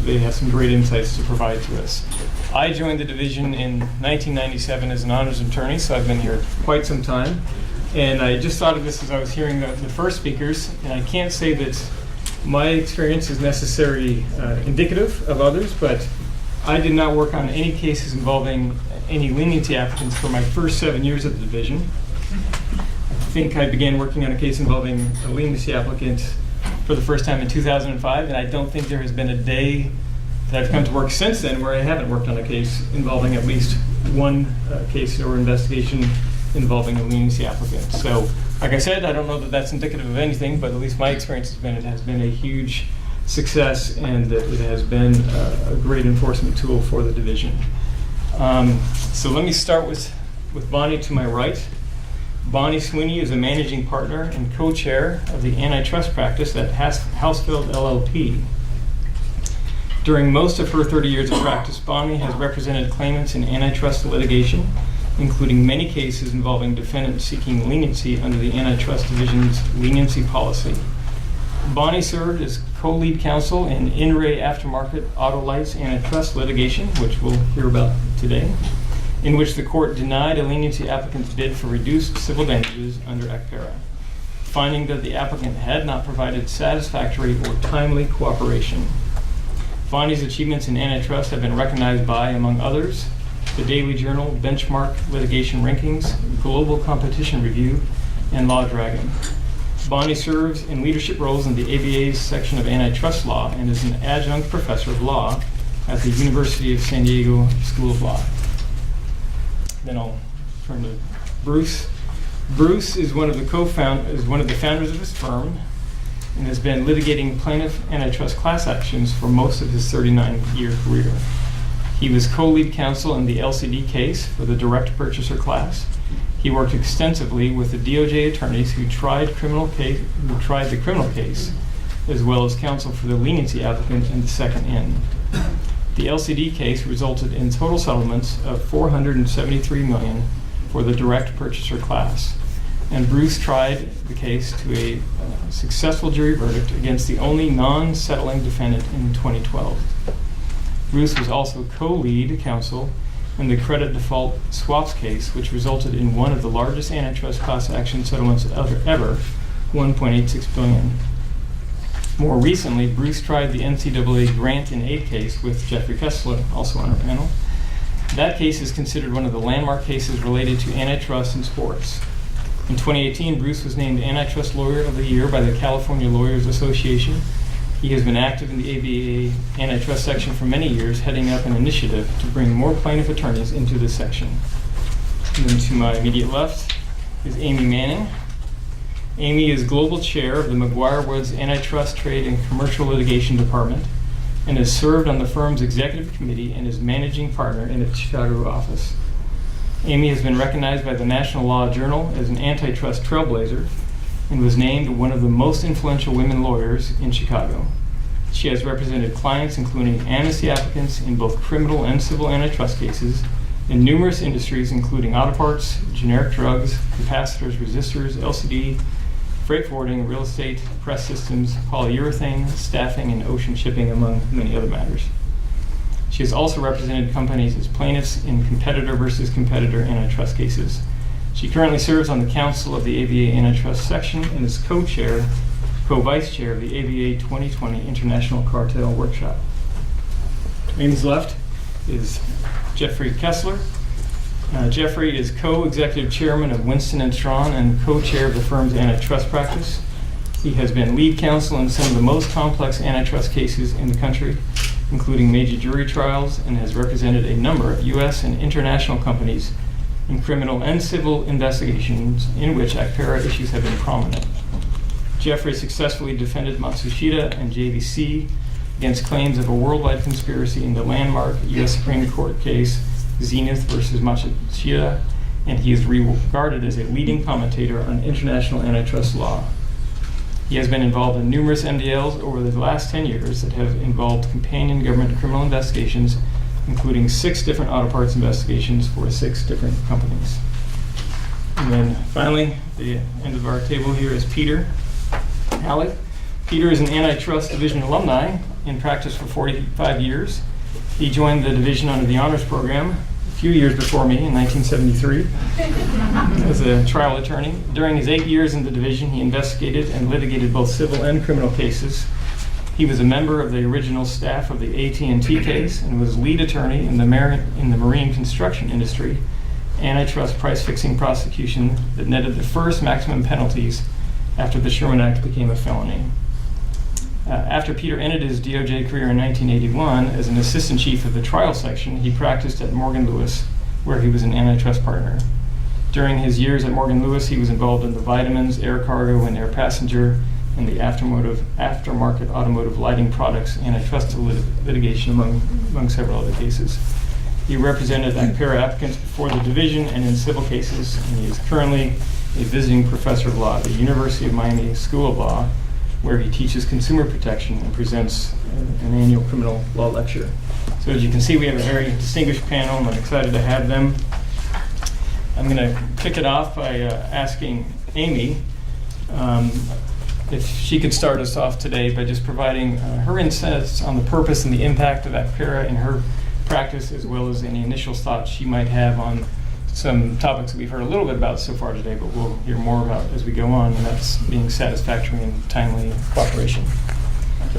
they have some great insights to provide to us. I joined the division in 1997 as an honors attorney, so I've been here quite some time. And I just thought of this as I was hearing the first speakers, and I can't say that my experience is necessarily indicative of others, but I did not work on any cases involving any leniency applicants for my first 7 years at the division. I think I began working on a case involving a leniency applicant for the first time in 2005, and I don't think there has been a day that I've come to work since then where I haven't worked on a case involving at least one case or investigation involving a leniency applicant. So, like I said, I don't know that that's indicative of anything, but at least my experience has been it has been a huge success and that it has been a great enforcement tool for the division. So let me start with Bonnie to my right. Bonnie Sweeney is a managing partner and co-chair of the antitrust practice at Hausfeld LLP. During most of her 30 years of practice, Bonnie has represented claimants in antitrust litigation, including many cases involving defendants seeking leniency under the Antitrust Division's leniency policy. Bonnie served as co-lead counsel in In Re Aftermarket Auto Lights antitrust litigation, which we'll hear about today, in which the court denied a leniency applicant's bid for reduced civil damages under ACPERA, finding that the applicant had not provided satisfactory or timely cooperation. Bonnie's achievements in antitrust have been recognized by, among others, the Daily Journal Benchmark Litigation Rankings, Global Competition Review, and Law Dragon. Bonnie serves in leadership roles in the ABA's section of antitrust law and is an adjunct professor of law at the University of San Diego School of Law. Then I'll turn to Bruce. Bruce is one of the founders of his firm and has been litigating plaintiff antitrust class actions for most of his 39-year career. He was co-lead counsel in the LCD case for the direct purchaser class. He worked extensively with the DOJ attorneys who tried the criminal case, as well as counsel for the leniency applicant in the second in. The LCD case resulted in total settlements of $473 million for the direct purchaser class. And Bruce tried the case to a successful jury verdict against the only non-settling defendant in 2012. Bruce was also co-lead counsel in the credit default swaps case, which resulted in one of the largest antitrust class action settlements ever, $1.86 billion. More recently, Bruce tried the NCAA grant and aid case with Jeffrey Kessler, also on our panel. That case is considered one of the landmark cases related to antitrust in sports. In 2018, Bruce was named Antitrust Lawyer of the Year by the California Lawyers Association. He has been active in the ABA antitrust section for many years, heading up an initiative to bring more plaintiff attorneys into this section. And then to my immediate left is Amy Manning. Amy is global chair of the McGuire Woods Antitrust Trade and Commercial Litigation Department and has served on the firm's executive committee and is managing partner in its Chicago office. Amy has been recognized by the National Law Journal as an antitrust trailblazer and was named one of the most influential women lawyers in Chicago. She has represented clients including amnesty applicants in both criminal and civil antitrust cases in numerous industries including auto parts, generic drugs, capacitors, resistors, LCD, freight forwarding, real estate, press systems, polyurethane, staffing, and ocean shipping, among many other matters. She has also represented companies as plaintiffs in competitor versus competitor antitrust cases. She currently serves on the council of the ABA Antitrust Section and is co-vice chair of the ABA 2020 International Cartel Workshop. To Amy's left is Jeffrey Kessler. Jeffrey is co-executive chairman of Winston & Strawn and co-chair of the firm's antitrust practice. He has been lead counsel in some of the most complex antitrust cases in the country, including major jury trials, and has represented a number of U.S. and international companies in criminal and civil investigations in which ACPERA issues have been prominent. Jeffrey successfully defended Matsushita and JVC against claims of a worldwide conspiracy in the landmark U.S. Supreme Court case Zenith versus Matsushita, and he is regarded as a leading commentator on international antitrust law. He has been involved in numerous MDLs over the last 10 years that have involved companion government criminal investigations, including 6 different auto parts investigations for 6 different companies. And then finally, the end of our table here is Peter Halle. Peter is an antitrust division alumni in practice for 45 years. He joined the division under the honors program a few years before me in 1973 as a trial attorney. During his 8 years in the division, he investigated and litigated both civil and criminal cases. He was a member of the original staff of the AT&T case and was lead attorney in the marine construction industry antitrust price-fixing prosecution that netted the first maximum penalties after the Sherman Act became a felony. After Peter ended his DOJ career in 1981 as an assistant chief of the trial section, he practiced at Morgan Lewis, where he was an antitrust partner. During his years at Morgan Lewis, he was involved in the vitamins, air cargo, and air passenger, and the aftermarket automotive lighting products antitrust litigation, among several other cases. He represented ACPERA applicants before the division and in civil cases, and he is currently a visiting professor of law at the University of Miami School of Law, where he teaches consumer protection and presents an annual criminal law lecture. So as you can see, we have a very distinguished panel, and I'm excited to have them. I'm going to kick it off by asking Amy if she could start us off today by just providing her insights on the purpose and the impact of ACPERA in her practice, as well as any initial thoughts she might have on some topics that we've heard a little bit about so far today, but we'll hear more about as we go on, and that's being satisfactory and timely cooperation.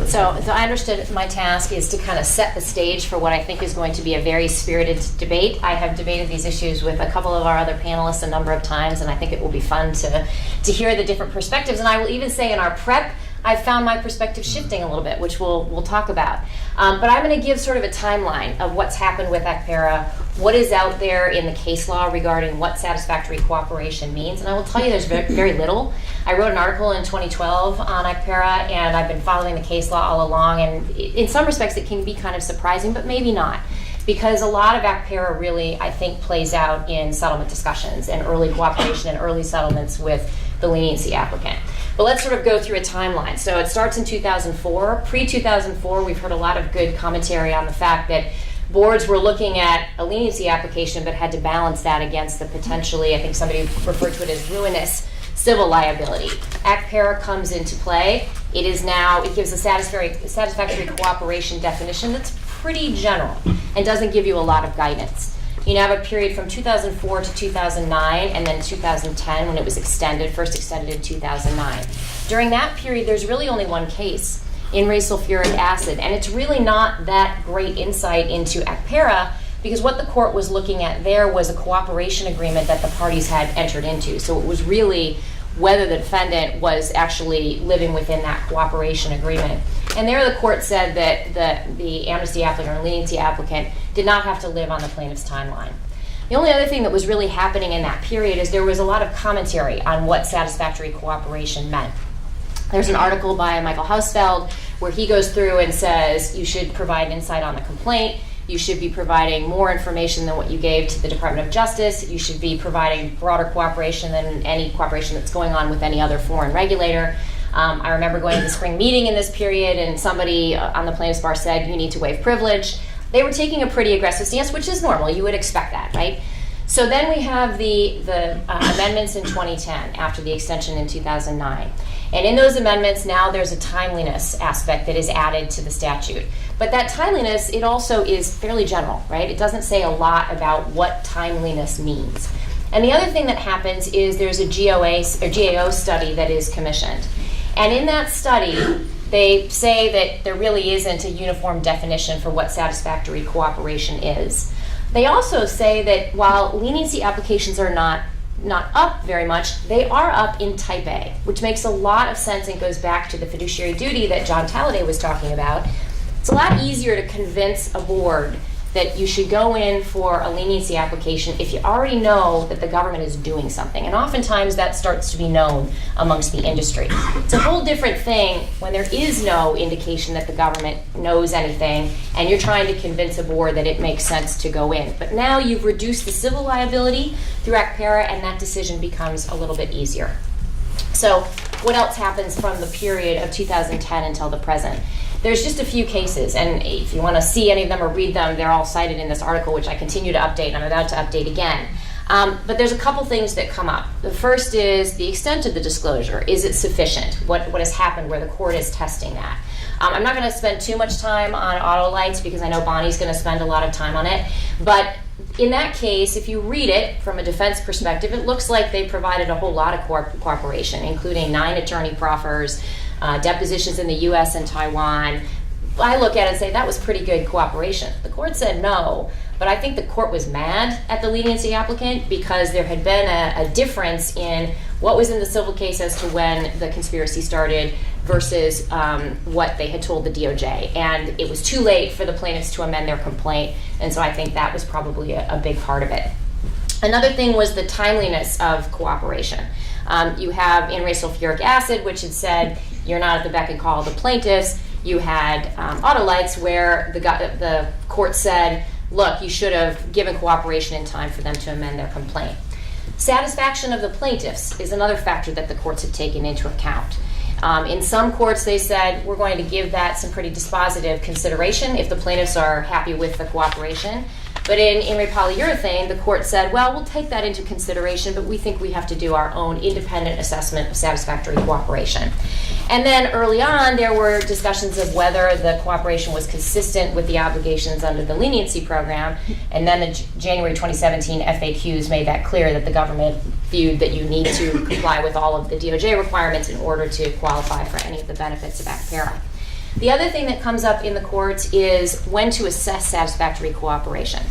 So I understood my task is to kind of set the stage for what I think is going to be a very spirited debate. I have debated these issues with a couple of our other panelists a number of times, and I think it will be fun to hear the different perspectives. And I will even say in our prep, I've found my perspective shifting a little bit, which we'll talk about. But I'm going to give sort of a timeline of what's happened with ACPERA, what is out there in the case law regarding what satisfactory cooperation means. And I will tell you there's very little. I wrote an article in 2012 on ACPERA, and I've been following the case law all along. And in some respects, it can be kind of surprising, but maybe not. Because a lot of ACPERA really, I think, plays out in settlement discussions and early cooperation and early settlements with the leniency applicant. But let's sort of go through a timeline. So it starts in 2004. Pre-2004, we've heard a lot of good commentary on the fact that boards were looking at a leniency application but had to balance that against the potentially, I think somebody referred to it as ruinous civil liability. ACPERA comes into play. It gives a satisfactory cooperation definition that's pretty general and doesn't give you a lot of guidance. You have a period from 2004 to 2009 and then 2010 when it was first extended in 2009. During that period, there's really only one case in re sulfuric acid, and it's really not that great insight into ACPERA because what the court was looking at there was a cooperation agreement that the parties had entered into. So it was really whether the defendant was actually living within that cooperation agreement. And there the court said that the amnesty applicant or leniency applicant did not have to live on the plaintiff's timeline. The only other thing that was really happening in that period is there was a lot of commentary on what satisfactory cooperation meant. There's an article by Michael Hausfeld where he goes through and says you should provide insight on the complaint, you should be providing more information than what you gave to the Department of Justice, you should be providing broader cooperation than any cooperation that's going on with any other foreign regulator. I remember going to the spring meeting in this period and somebody on the plaintiff's bar said you need to waive privilege. They were taking a pretty aggressive stance, which is normal. You would expect that, right? So then we have the amendments in 2010 after the extension in 2009. And in those amendments, now there's a timeliness aspect that is added to the statute. But that timeliness, it also is fairly general, right? It doesn't say a lot about what timeliness means. And the other thing that happens is there's a GAO study that is commissioned. And in that study, they say that there really isn't a uniform definition for what satisfactory cooperation is. They also say that while leniency applications are not up very much, they are up in Type A, which makes a lot of sense and goes back to the fiduciary duty that John Talladay was talking about. It's a lot easier to convince a board that you should go in for a leniency application if you already know that the government is doing something. And oftentimes that starts to be known amongst the industry. It's a whole different thing when there is no indication that the government knows anything and you're trying to convince a board that it makes sense to go in. But now you've reduced the civil liability through ACPERA and that decision becomes a little bit easier. So what else happens from the period of 2010 until the present? There's just a few cases, and if you want to see any of them or read them, they're all cited in this article, which I continue to update, and I'm about to update again. But there's a couple things that come up. The first is the extent of the disclosure. Is it sufficient? What has happened where the court is testing that? I'm not going to spend too much time on auto lights because I know Bonnie's going to spend a lot of time on it. But in that case, if you read it from a defense perspective, it looks like they provided a whole lot of cooperation, including 9 attorney proffers, depositions in the U.S. and Taiwan. I look at it and say that was pretty good cooperation. The court said no, but I think the court was mad at the leniency applicant because there had been a difference in what was in the civil case as to when the conspiracy started versus what they had told the DOJ. And it was too late for the plaintiffs to amend their complaint, and so I think that was probably a big part of it. Another thing was the timeliness of cooperation. You have in sulfuric acid, which had said you're not at the beck and call of the plaintiffs. You had auto lights where the court said, look, you should have given cooperation in time for them to amend their complaint. Satisfaction of the plaintiffs is another factor that the courts have taken into account. In some courts, they said, we're going to give that some pretty dispositive consideration if the plaintiffs are happy with the cooperation. But in polyurethane, the court said, well, we'll take that into consideration, but we think we have to do our own independent assessment of satisfactory cooperation. And then early on, there were discussions of whether the cooperation was consistent with the obligations under the leniency program. And then the January 2017 FAQs made that clear that the government viewed that you need to comply with all of the DOJ requirements in order to qualify for any of the benefits of ACPERA. The other thing that comes up in the courts is when to assess satisfactory cooperation.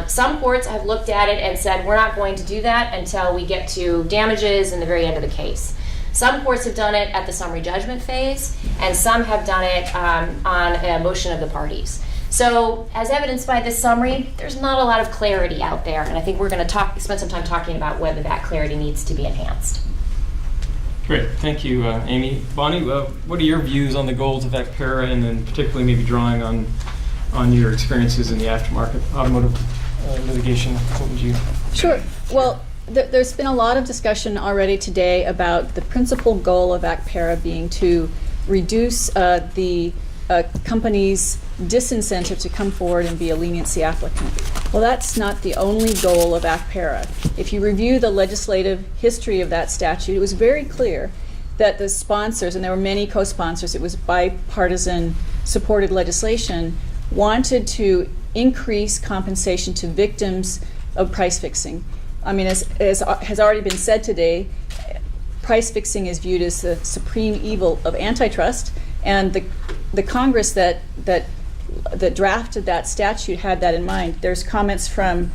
Some courts have looked at it and said, we're not going to do that until we get to damages in the very end of the case. Some courts have done it at the summary judgment phase, and some have done it on a motion of the parties. So, as evidenced by this summary, there's not a lot of clarity out there, and I think we're going to spend some time talking about whether that clarity needs to be enhanced. Great, thank you, Amy. Bonnie, what are your views on the goals of ACPERA, and then particularly maybe drawing on your experiences in the aftermarket automotive litigation? What would you? Sure. Well, there's been a lot of discussion already today about the principal goal of ACPERA being to reduce the company's disincentive to come forward and be a leniency applicant. Well, that's not the only goal of ACPERA. If you review the legislative history of that statute, it was very clear that the sponsors, and there were many co-sponsors, it was bipartisan supported legislation, wanted to increase compensation to victims of price fixing. I mean, as has already been said today, price fixing is viewed as the supreme evil of antitrust, and the Congress that drafted that statute had that in mind. There's comments from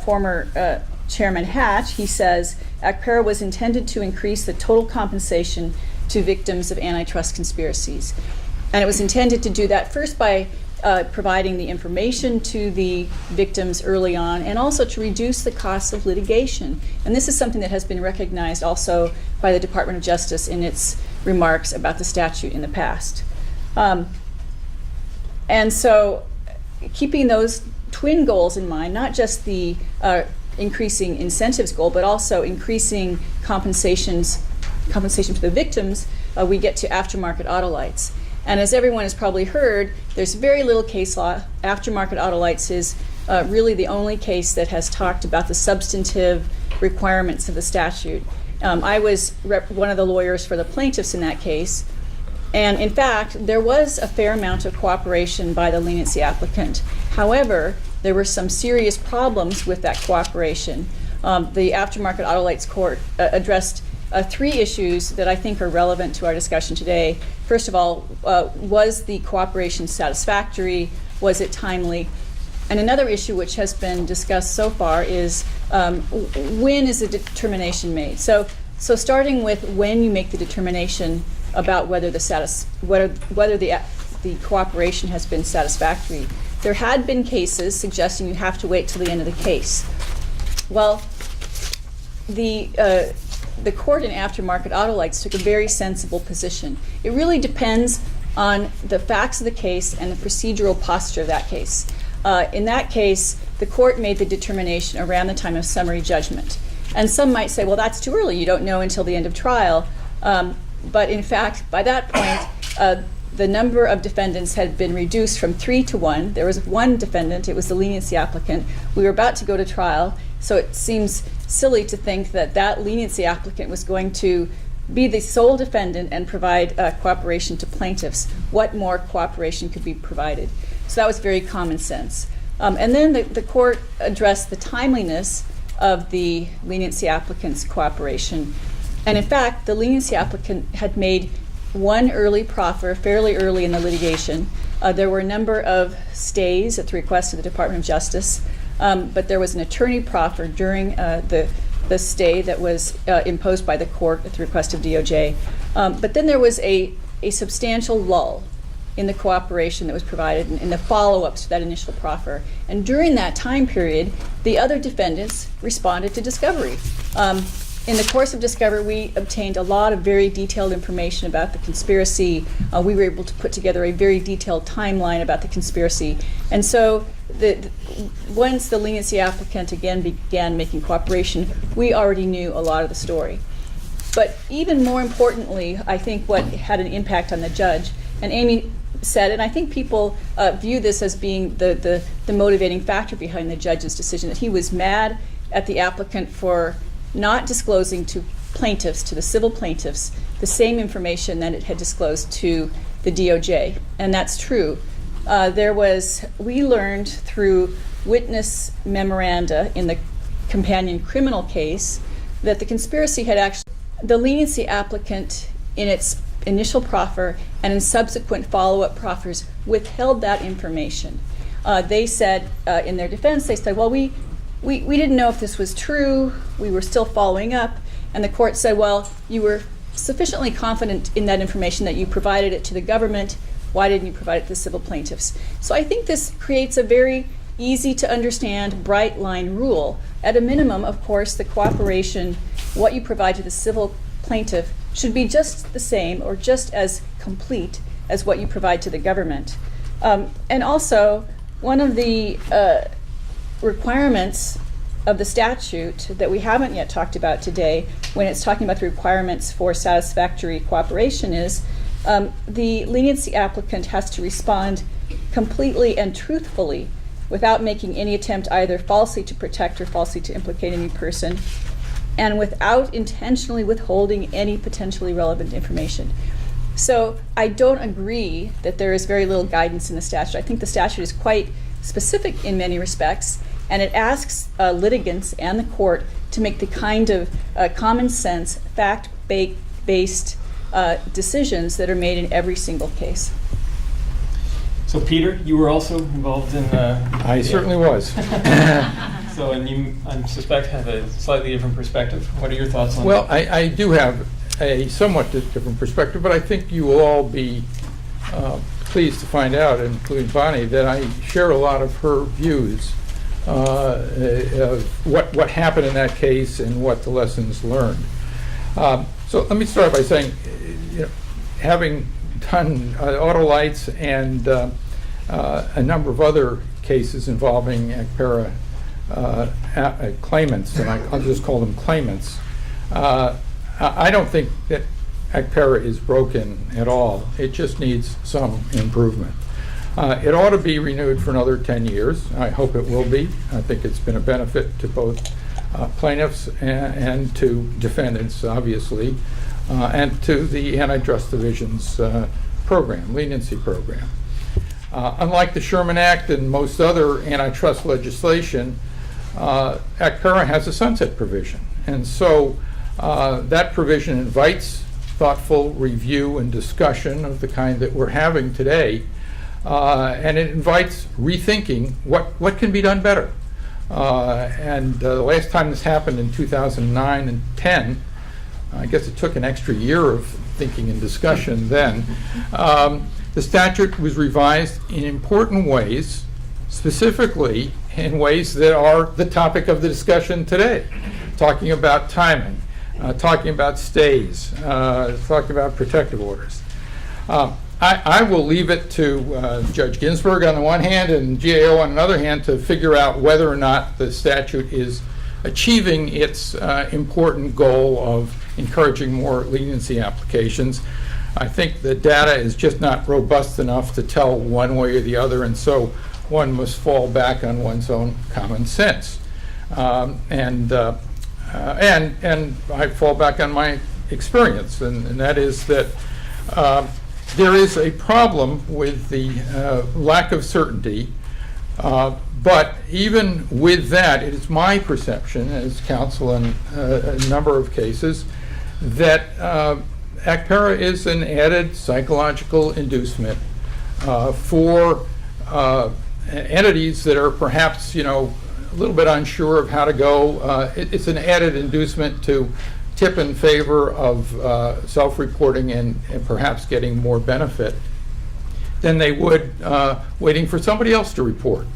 former Chairman Hatch. He says, ACPERA was intended to increase the total compensation to victims of antitrust conspiracies. And it was intended to do that first by providing the information to the victims early on, and also to reduce the costs of litigation. And this is something that has been recognized also by the Department of Justice in its remarks about the statute in the past. And so keeping those twin goals in mind, not just the increasing incentives goal, but also increasing compensation to the victims, we get to aftermarket auto lights. And as everyone has probably heard, there's very little case law. Aftermarket auto lights is really the only case that has talked about the substantive requirements of the statute. I was one of the lawyers for the plaintiffs in that case. And in fact, there was a fair amount of cooperation by the leniency applicant. However, there were some serious problems with that cooperation. The Aftermarket Auto Lights Court addressed 3 issues that I think are relevant to our discussion today. First of all, was the cooperation satisfactory? Was it timely? And another issue which has been discussed so far is when is the determination made? So starting with when you make the determination about whether the cooperation has been satisfactory. There had been cases suggesting you have to wait till the end of the case. Well, the court in Aftermarket Auto Lights took a very sensible position. It really depends on the facts of the case and the procedural posture of that case. In that case, the court made the determination around the time of summary judgment. And some might say, well, that's too early. You don't know until the end of trial. But in fact, by that point, the number of defendants had been reduced from 3 to 1. There was one defendant, it was the leniency applicant. We were about to go to trial, so it seems silly to think that that leniency applicant was going to be the sole defendant and provide cooperation to plaintiffs. What more cooperation could be provided? So that was very common sense. And then the court addressed the timeliness of the leniency applicant's cooperation. And in fact, the leniency applicant had made one early proffer fairly early in the litigation. There were a number of stays at the request of the Department of Justice, but there was an attorney proffer during the stay that was imposed by the court at the request of DOJ. But then there was a substantial lull in the cooperation that was provided in the follow-ups to that initial proffer. And during that time period, the other defendants responded to discovery. In the course of discovery, we obtained a lot of very detailed information about the conspiracy. We were able to put together a very detailed timeline about the conspiracy. And so once the leniency applicant again began making cooperation, we already knew a lot of the story. But even more importantly, I think what had an impact on the judge, and Amy said, and I think people view this as being the motivating factor behind the judge's decision, that he was mad at the applicant for not disclosing to plaintiffs, to the civil plaintiffs, the same information that it had disclosed to the DOJ. And that's true. We learned through witness memoranda in the companion criminal case that the conspiracy had actually, the leniency applicant in its initial proffer and in subsequent follow-up proffers withheld that information. They said in their defense, they said, well, we didn't know if this was true. We were still following up. And the court said, well, you were sufficiently confident in that information that you provided it to the government. Why didn't you provide it to the civil plaintiffs? So I think this creates a very easy to understand, bright line rule. At a minimum, of course, the cooperation, what you provide to the civil plaintiff, should be just the same or just as complete as what you provide to the government. And also, one of the requirements of the statute that we haven't yet talked about today, when it's talking about the requirements for satisfactory cooperation, is the leniency applicant has to respond completely and truthfully without making any attempt either falsely to protect or falsely to implicate any person, and without intentionally withholding any potentially relevant information. So I don't agree that there is very little guidance in the statute. I think the statute is quite specific in many respects, and it asks litigants and the court to make the kind of common sense, fact-based decisions that are made in every single case. So Peter, you were also involved in... I certainly was. So, and you, I suspect, have a slightly different perspective. What are your thoughts on that? Well, I do have a somewhat different perspective, but I think you will all be pleased to find out, including Bonnie, that I share a lot of her views of what happened in that case and what the lessons learned. So let me start by saying, having done auto lights and a number of other cases involving ACPERA claimants, and I'll just call them claimants, I don't think that ACPERA is broken at all. It just needs some improvement. It ought to be renewed for another 10 years. I hope it will be. I think it's been a benefit to both plaintiffs and to defendants, obviously, and to the Antitrust Division's program, leniency program. Unlike the Sherman Act and most other antitrust legislation, ACPERA has a sunset provision. And so that provision invites thoughtful review and discussion of the kind that we're having today. And it invites rethinking what can be done better. And the last time this happened in 2009 and 10, I guess it took an extra year of thinking and discussion then. The statute was revised in important ways, specifically in ways that are the topic of the discussion today, talking about timing, talking about stays, talking about protective orders. I will leave it to Judge Ginsburg on the one hand and GAO on the other hand to figure out whether or not the statute is achieving its important goal of encouraging more leniency applications. I think the data is just not robust enough to tell one way or the other, and so one must fall back on one's own common sense. And I fall back on my experience, and that is that there is a problem with the lack of certainty. But even with that, it is my perception as counsel in a number of cases that ACPERA is an added psychological inducement for entities that are perhaps, a little bit unsure of how to go. It's an added inducement to tip in favor of self-reporting and perhaps getting more benefit than they would waiting for somebody else to report.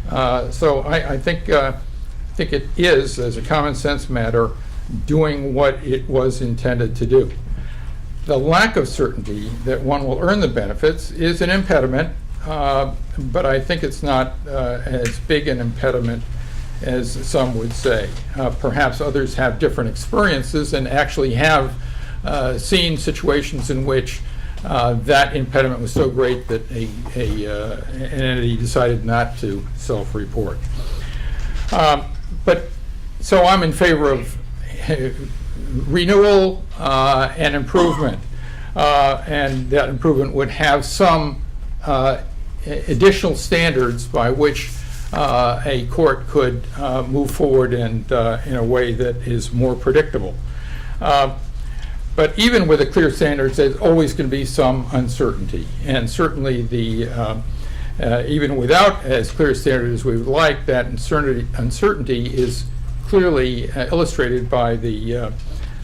So I think it is, as a common sense matter, doing what it was intended to do. The lack of certainty that one will earn the benefits is an impediment, but I think it's not as big an impediment as some would say. Perhaps others have different experiences and actually have seen situations in which that impediment was so great that an entity decided not to self-report. So I'm in favor of renewal and improvement, and that improvement would have some additional standards by which a court could move forward and in a way that is more predictable. But even with a clear standard, there's always going to be some uncertainty, and certainly even without as clear a standard as we would like, that uncertainty is clearly illustrated by the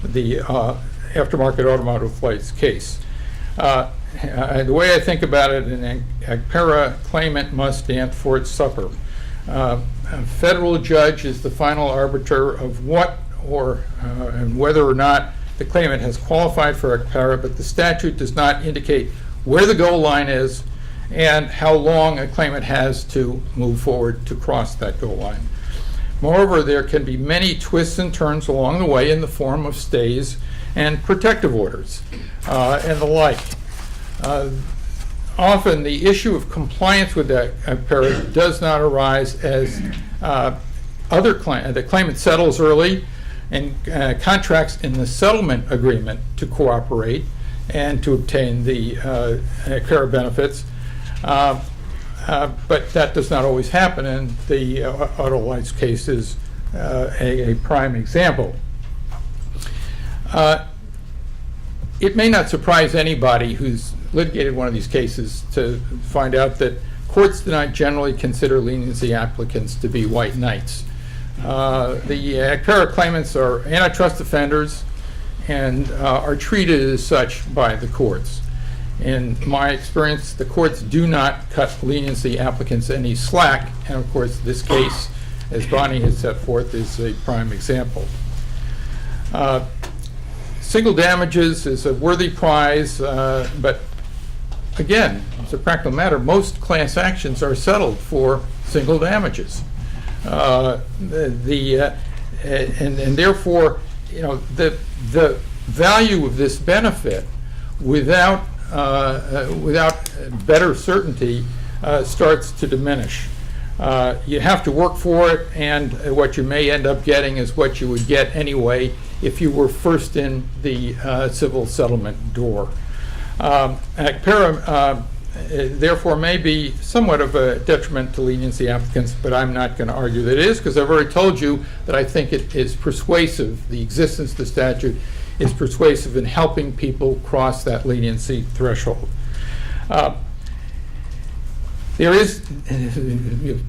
aftermarket automotive flights case. The way I think about it, an ACPERA claimant must stand for its supper. A federal judge is the final arbiter of what and whether or not the claimant has qualified for ACPERA, but the statute does not indicate where the goal line is and how long a claimant has to move forward to cross that goal line. Moreover, there can be many twists and turns along the way in the form of stays and protective orders and the like. Often the issue of compliance with that ACPERA does not arise as the claimant settles early and contracts in the settlement agreement to cooperate and to obtain the ACPERA benefits. But that does not always happen, and the auto lights case is a prime example. It may not surprise anybody who's litigated one of these cases to find out that courts do not generally consider leniency applicants to be white knights. The ACPERA claimants are antitrust offenders and are treated as such by the courts. In my experience, the courts do not cut leniency applicants any slack, and of course this case, as Bonnie has set forth, is a prime example. Single damages is a worthy prize, but again, as a practical matter, most class actions are settled for single damages. And therefore, the value of this benefit without better certainty starts to diminish. You have to work for it, and what you may end up getting is what you would get anyway if you were first in the civil settlement door. ACPERA therefore may be somewhat of a detriment to leniency applicants, but I'm not going to argue that it is, because I've already told you that I think it is persuasive. The existence of the statute is persuasive in helping people cross that leniency threshold. There is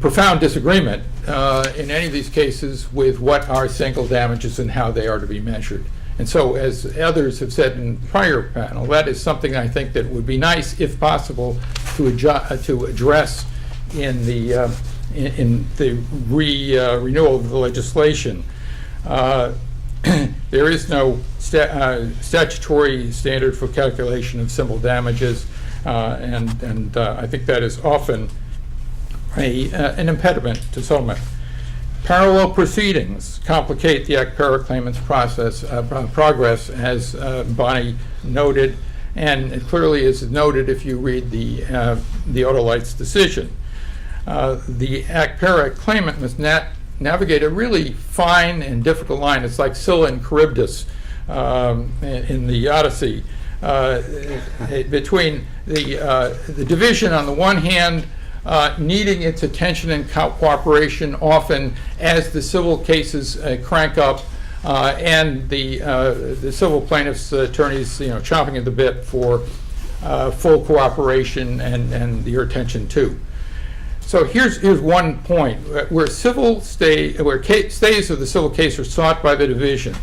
profound disagreement in any of these cases with what are single damages and how they are to be measured. And so, as others have said in prior panel, that is something I think that would be nice, if possible, to address in the renewal of the legislation. There is no statutory standard for calculation of simple damages, and I think that is often an impediment to settlement. Parallel proceedings complicate the ACPERA claimant's progress, as Bonnie noted, and it clearly is noted if you read the Autolite's decision. The ACPERA claimant must navigate a really fine and difficult line. It's like Scylla and Charybdis in the Odyssey, between the division on the one hand needing its attention and cooperation often as the civil cases crank up, and the civil plaintiffs' attorneys, chomping at the bit for full cooperation and your attention too. So here's one point where stays of the civil case are sought by the division.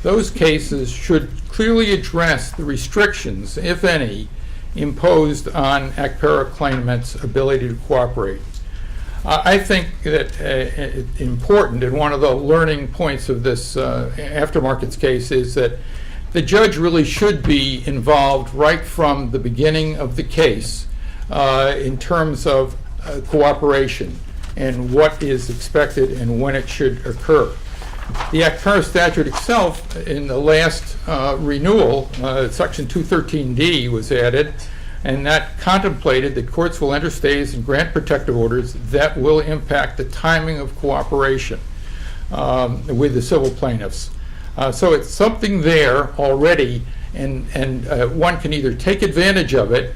Those cases should clearly address the restrictions, if any, imposed on ACPERA claimants' ability to cooperate. I think that it's important, and one of the learning points of this Aftermarket's case is that the judge really should be involved right from the beginning of the case in terms of cooperation and what is expected and when it should occur. The ACPERA statute itself, in the last renewal, Section 213D was added, and that contemplated that courts will enter stays and grant protective orders that will impact the timing of cooperation with the civil plaintiffs. So it's something there already, and one can either take advantage of it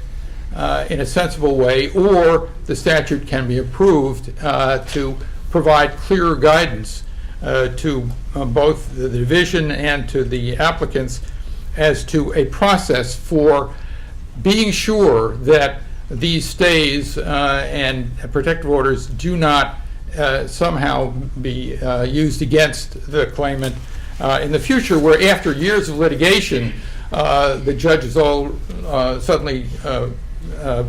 in a sensible way, or the statute can be approved to provide clearer guidance to both the division and to the applicants as to a process for being sure that these stays and protective orders do not somehow be used against the claimant in the future, where after years of litigation, the judge is all suddenly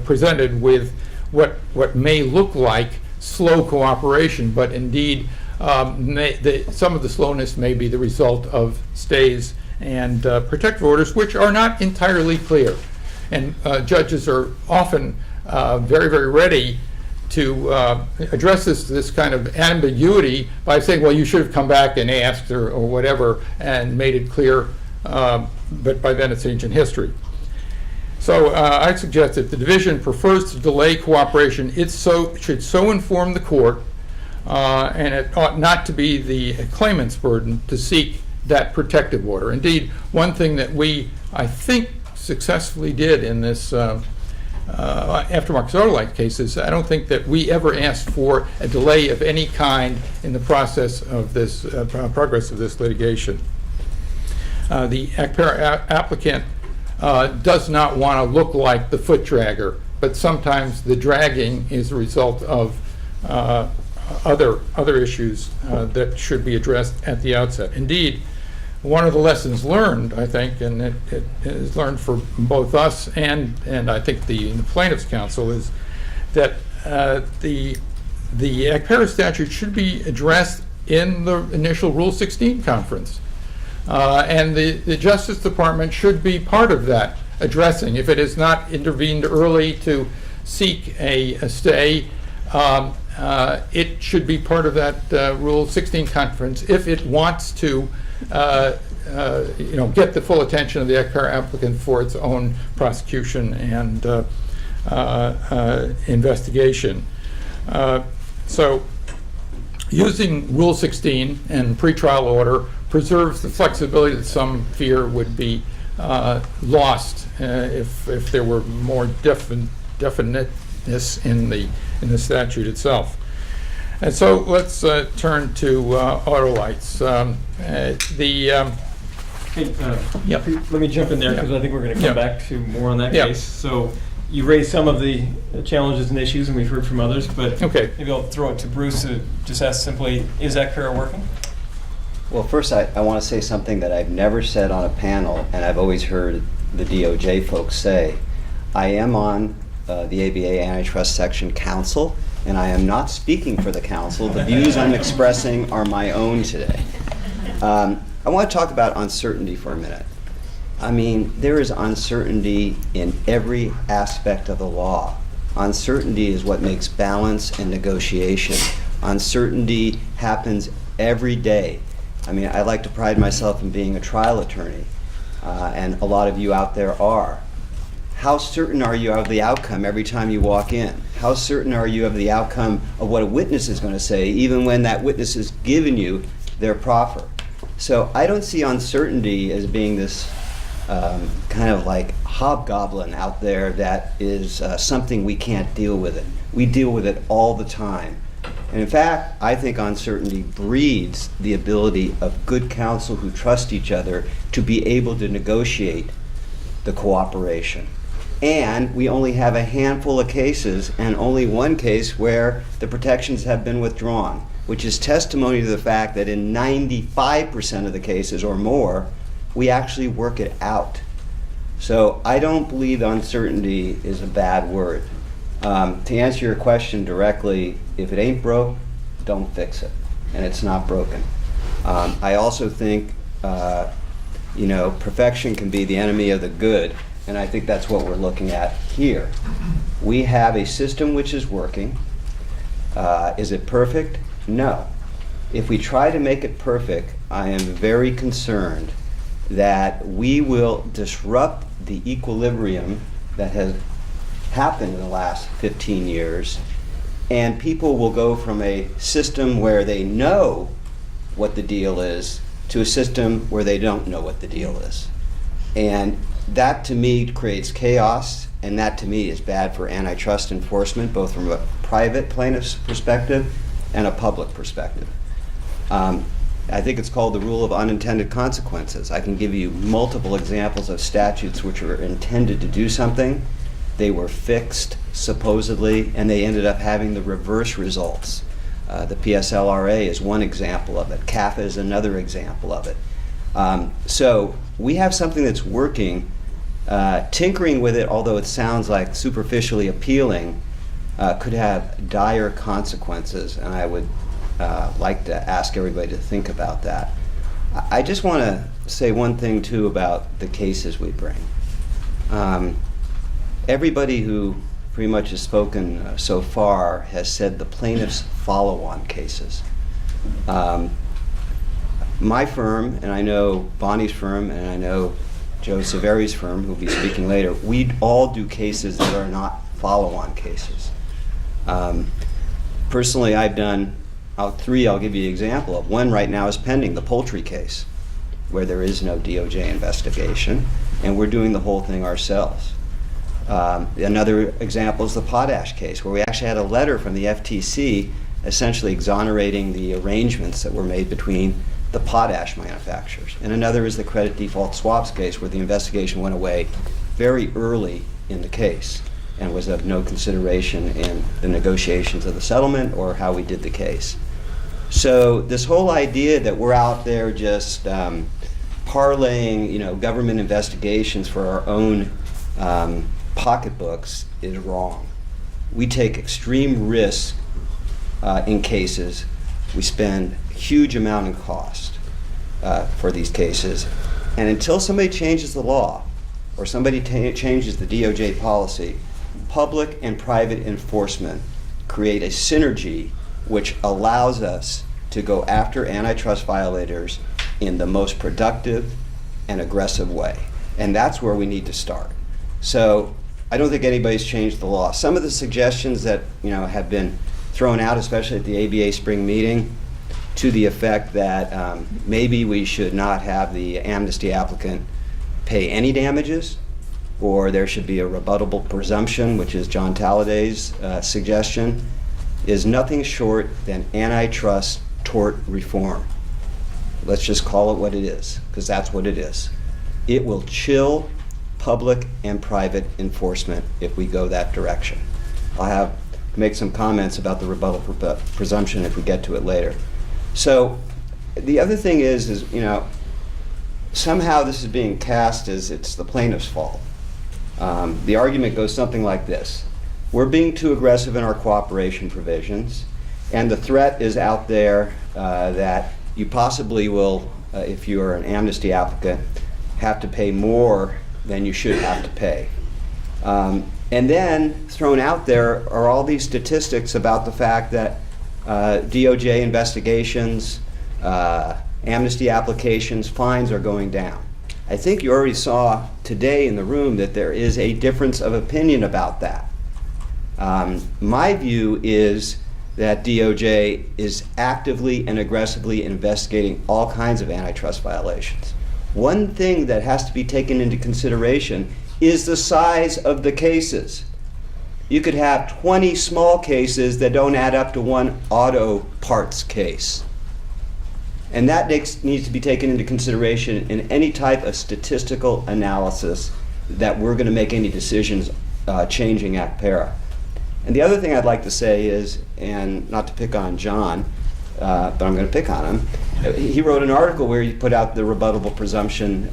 presented with what may look like slow cooperation, but indeed some of the slowness may be the result of stays and protective orders, which are not entirely clear. And judges are often very, very ready to address this kind of ambiguity by saying, well, you should have come back and asked or whatever and made it clear, but by then it's ancient history. So I suggest that the division prefers to delay cooperation. It should so inform the court, and it ought not to be the claimant's burden to seek that protective order. Indeed, one thing that we, I think, successfully did in this Aftermarket Autolite cases, I don't think that we ever asked for a delay of any kind in the process of this progress of this litigation. The ACPERA applicant does not want to look like the foot dragger, but sometimes the dragging is a result of other issues that should be addressed at the outset. Indeed, one of the lessons learned, I think, and it is learned for both us and I think the Plaintiffs' Council, is that the ACPERA statute should be addressed in the initial Rule 16 conference. And the Justice Department should be part of that addressing. If it has not intervened early to seek a stay, it should be part of that Rule 16 conference if it wants to get the full attention of the ACPERA applicant for its own prosecution and investigation. So using Rule 16 and pretrial order preserves the flexibility that some fear would be lost if there were more definiteness in the statute itself. And so let's turn to Autolites. Yep. Let me jump in there because I think we're going to come back to more on that case. So you raised some of the challenges and issues, and we've heard from others, but maybe I'll throw it to Bruce to just ask simply, is ACPERA working? Well, first I want to say something that I've never said on a panel, and I've always heard the DOJ folks say. I am on the ABA Antitrust Section Council, and I am not speaking for the council. The views I'm expressing are my own today. I want to talk about uncertainty for a minute. I mean, there is uncertainty in every aspect of the law. Uncertainty is what makes balance and negotiation. Uncertainty happens every day. I mean, I like to pride myself in being a trial attorney. and a lot of you out there are. How certain are you of the outcome every time you walk in? How certain are you of the outcome of what a witness is going to say, even when that witness has given you their proffer? So I don't see uncertainty as being this kind of like hobgoblin out there that is something we can't deal with it. We deal with it all the time. And in fact, I think uncertainty breeds the ability of good counsel who trust each other to be able to negotiate the cooperation. And we only have a handful of cases, and only one case where the protections have been withdrawn, which is testimony to the fact that in 95% of the cases or more, we actually work it out. So I don't believe uncertainty is a bad word. To answer your question directly, if it ain't broke, don't fix it. And it's not broken. I also think, perfection can be the enemy of the good. And I think that's what we're looking at here. We have a system which is working. Is it perfect? No. If we try to make it perfect, I am very concerned that we will disrupt the equilibrium that has happened in the last 15 years, and people will go from a system where they know what the deal is to a system where they don't know what the deal is. And that to me creates chaos, and that to me is bad for antitrust enforcement, both from a private plaintiff's perspective and a public perspective. I think it's called the rule of unintended consequences. I can give you multiple examples of statutes which were intended to do something. They were fixed, supposedly, and they ended up having the reverse results. The PSLRA is one example of it. CAFA is another example of it. So we have something that's working. Tinkering with it, although it sounds like superficially appealing, could have dire consequences, and I would like to ask everybody to think about that. I just want to say one thing, too, about the cases we bring. Everybody who pretty much has spoken so far has said the plaintiffs' follow-on cases. My firm, and I know Bonnie's firm, and I know Joe Severi's firm, who will be speaking later, we all do cases that are not follow-on cases. Personally, I've done three. I'll give you an example of. One right now is pending, the poultry case, where there is no DOJ investigation, and we're doing the whole thing ourselves. Another example is the potash case, where we actually had a letter from the FTC essentially exonerating the arrangements that were made between the potash manufacturers. And another is the credit default swaps case, where the investigation went away very early in the case and was of no consideration in the negotiations of the settlement or how we did the case. So this whole idea that we're out there just parlaying, government investigations for our own pocketbooks is wrong. We take extreme risk in cases. We spend a huge amount in cost for these cases. And until somebody changes the law or somebody changes the DOJ policy, public and private enforcement create a synergy which allows us to go after antitrust violators in the most productive and aggressive way. And that's where we need to start. So I don't think anybody's changed the law. Some of the suggestions that have been thrown out, especially at the ABA spring meeting, to the effect that maybe we should not have the amnesty applicant pay any damages, or there should be a rebuttable presumption, which is John Talladay's suggestion, is nothing short than antitrust tort reform. Let's just call it what it is, because that's what it is. It will chill public and private enforcement if we go that direction. I'll make some comments about the rebuttal presumption if we get to it later. So the other thing is somehow this is being cast as it's the plaintiff's fault. The argument goes something like this. We're being too aggressive in our cooperation provisions, and the threat is out there that you possibly will, if you're an amnesty applicant, have to pay more than you should have to pay. And then thrown out there are all these statistics about the fact that DOJ investigations, amnesty applications, fines are going down. I think you already saw today in the room that there is a difference of opinion about that. My view is that DOJ is actively and aggressively investigating all kinds of antitrust violations. One thing that has to be taken into consideration is the size of the cases. You could have 20 small cases that don't add up to one auto parts case. And that needs to be taken into consideration in any type of statistical analysis that we're going to make any decisions changing ACPERA. And the other thing I'd like to say is, and not to pick on John, but I'm going to pick on him, he wrote an article where he put out the rebuttable presumption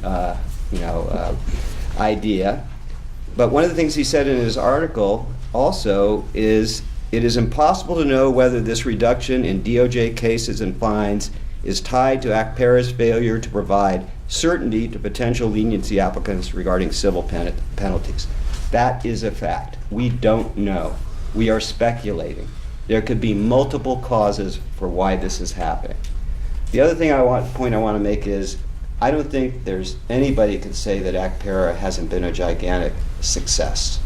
idea. But one of the things he said in his article also is, it is impossible to know whether this reduction in DOJ cases and fines is tied to ACPERA's failure to provide certainty to potential leniency applicants regarding civil penalties. That is a fact. We don't know. We are speculating. There could be multiple causes for why this is happening. The other point I want to make is, I don't think there's anybody can say that ACPERA hasn't been a gigantic success.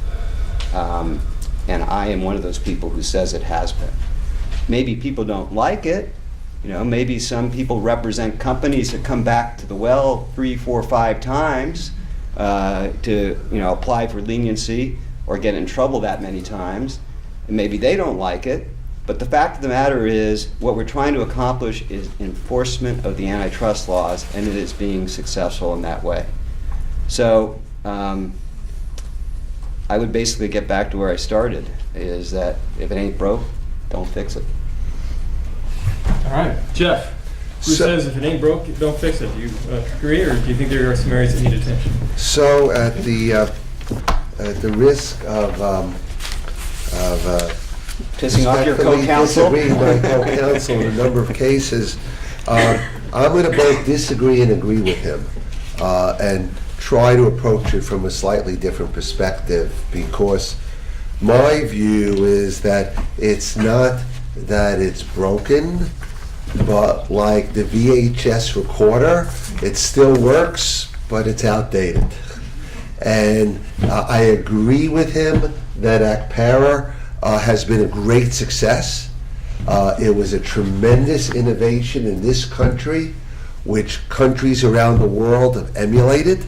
And I am one of those people who says it has been. Maybe people don't like it. Maybe some people represent companies that come back to the well 3, 4, 5 times to apply for leniency or get in trouble that many times. And maybe they don't like it. But the fact of the matter is, what we're trying to accomplish is enforcement of the antitrust laws, and it is being successful in that way. So I would basically get back to where I started, is that if it ain't broke, don't fix it. All right, Jeff, who says if it ain't broke, don't fix it? Do you agree, or do you think there are some areas that need attention? So at the risk of Pissing off your co-counsel? disagreeing with my co-counsel in a number of cases, I'm going to both disagree and agree with him, and try to approach it from a slightly different perspective, because my view is that it's not that it's broken, but like the VHS recorder, it still works, but it's outdated. And I agree with him that ACPERA has been a great success. It was a tremendous innovation in this country, which countries around the world have emulated.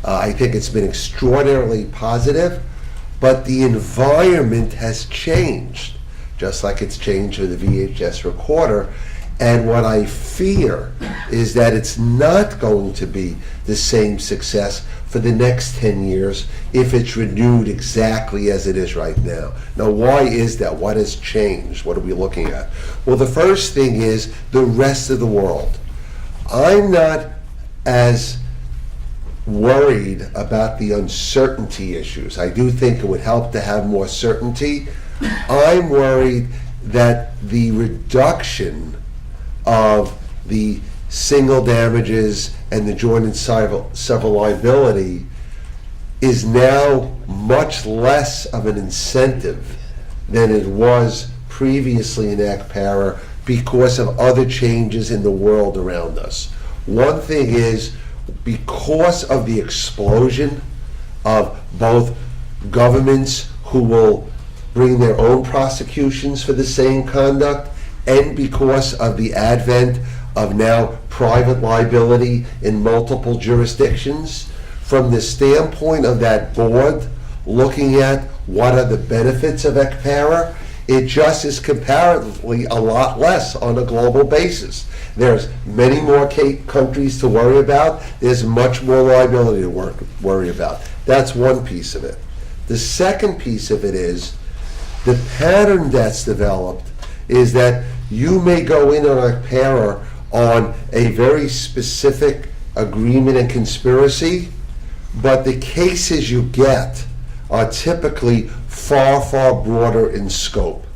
I think it's been extraordinarily positive, but the environment has changed, just like it's changed with the VHS recorder. And what I fear is that it's not going to be the same success for the next 10 years if it's renewed exactly as it is right now. Now, why is that? What has changed? What are we looking at? Well, the first thing is the rest of the world. I'm not as worried about the uncertainty issues. I do think it would help to have more certainty. I'm worried that the reduction of the single damages and the joint and several liability is now much less of an incentive than it was previously in ACPERA because of other changes in the world around us. One thing is, because of the explosion of both governments who will bring their own prosecutions for the same conduct, and because of the advent of now private liability in multiple jurisdictions, from the standpoint of that board looking at what are the benefits of ACPERA, it just is comparatively a lot less on a global basis. There's many more countries to worry about. There's much more liability to worry about. That's one piece of it. The second piece of it is the pattern that's developed is that you may go in on ACPERA on a very specific agreement and conspiracy, but the cases you get are typically far, far broader in scope.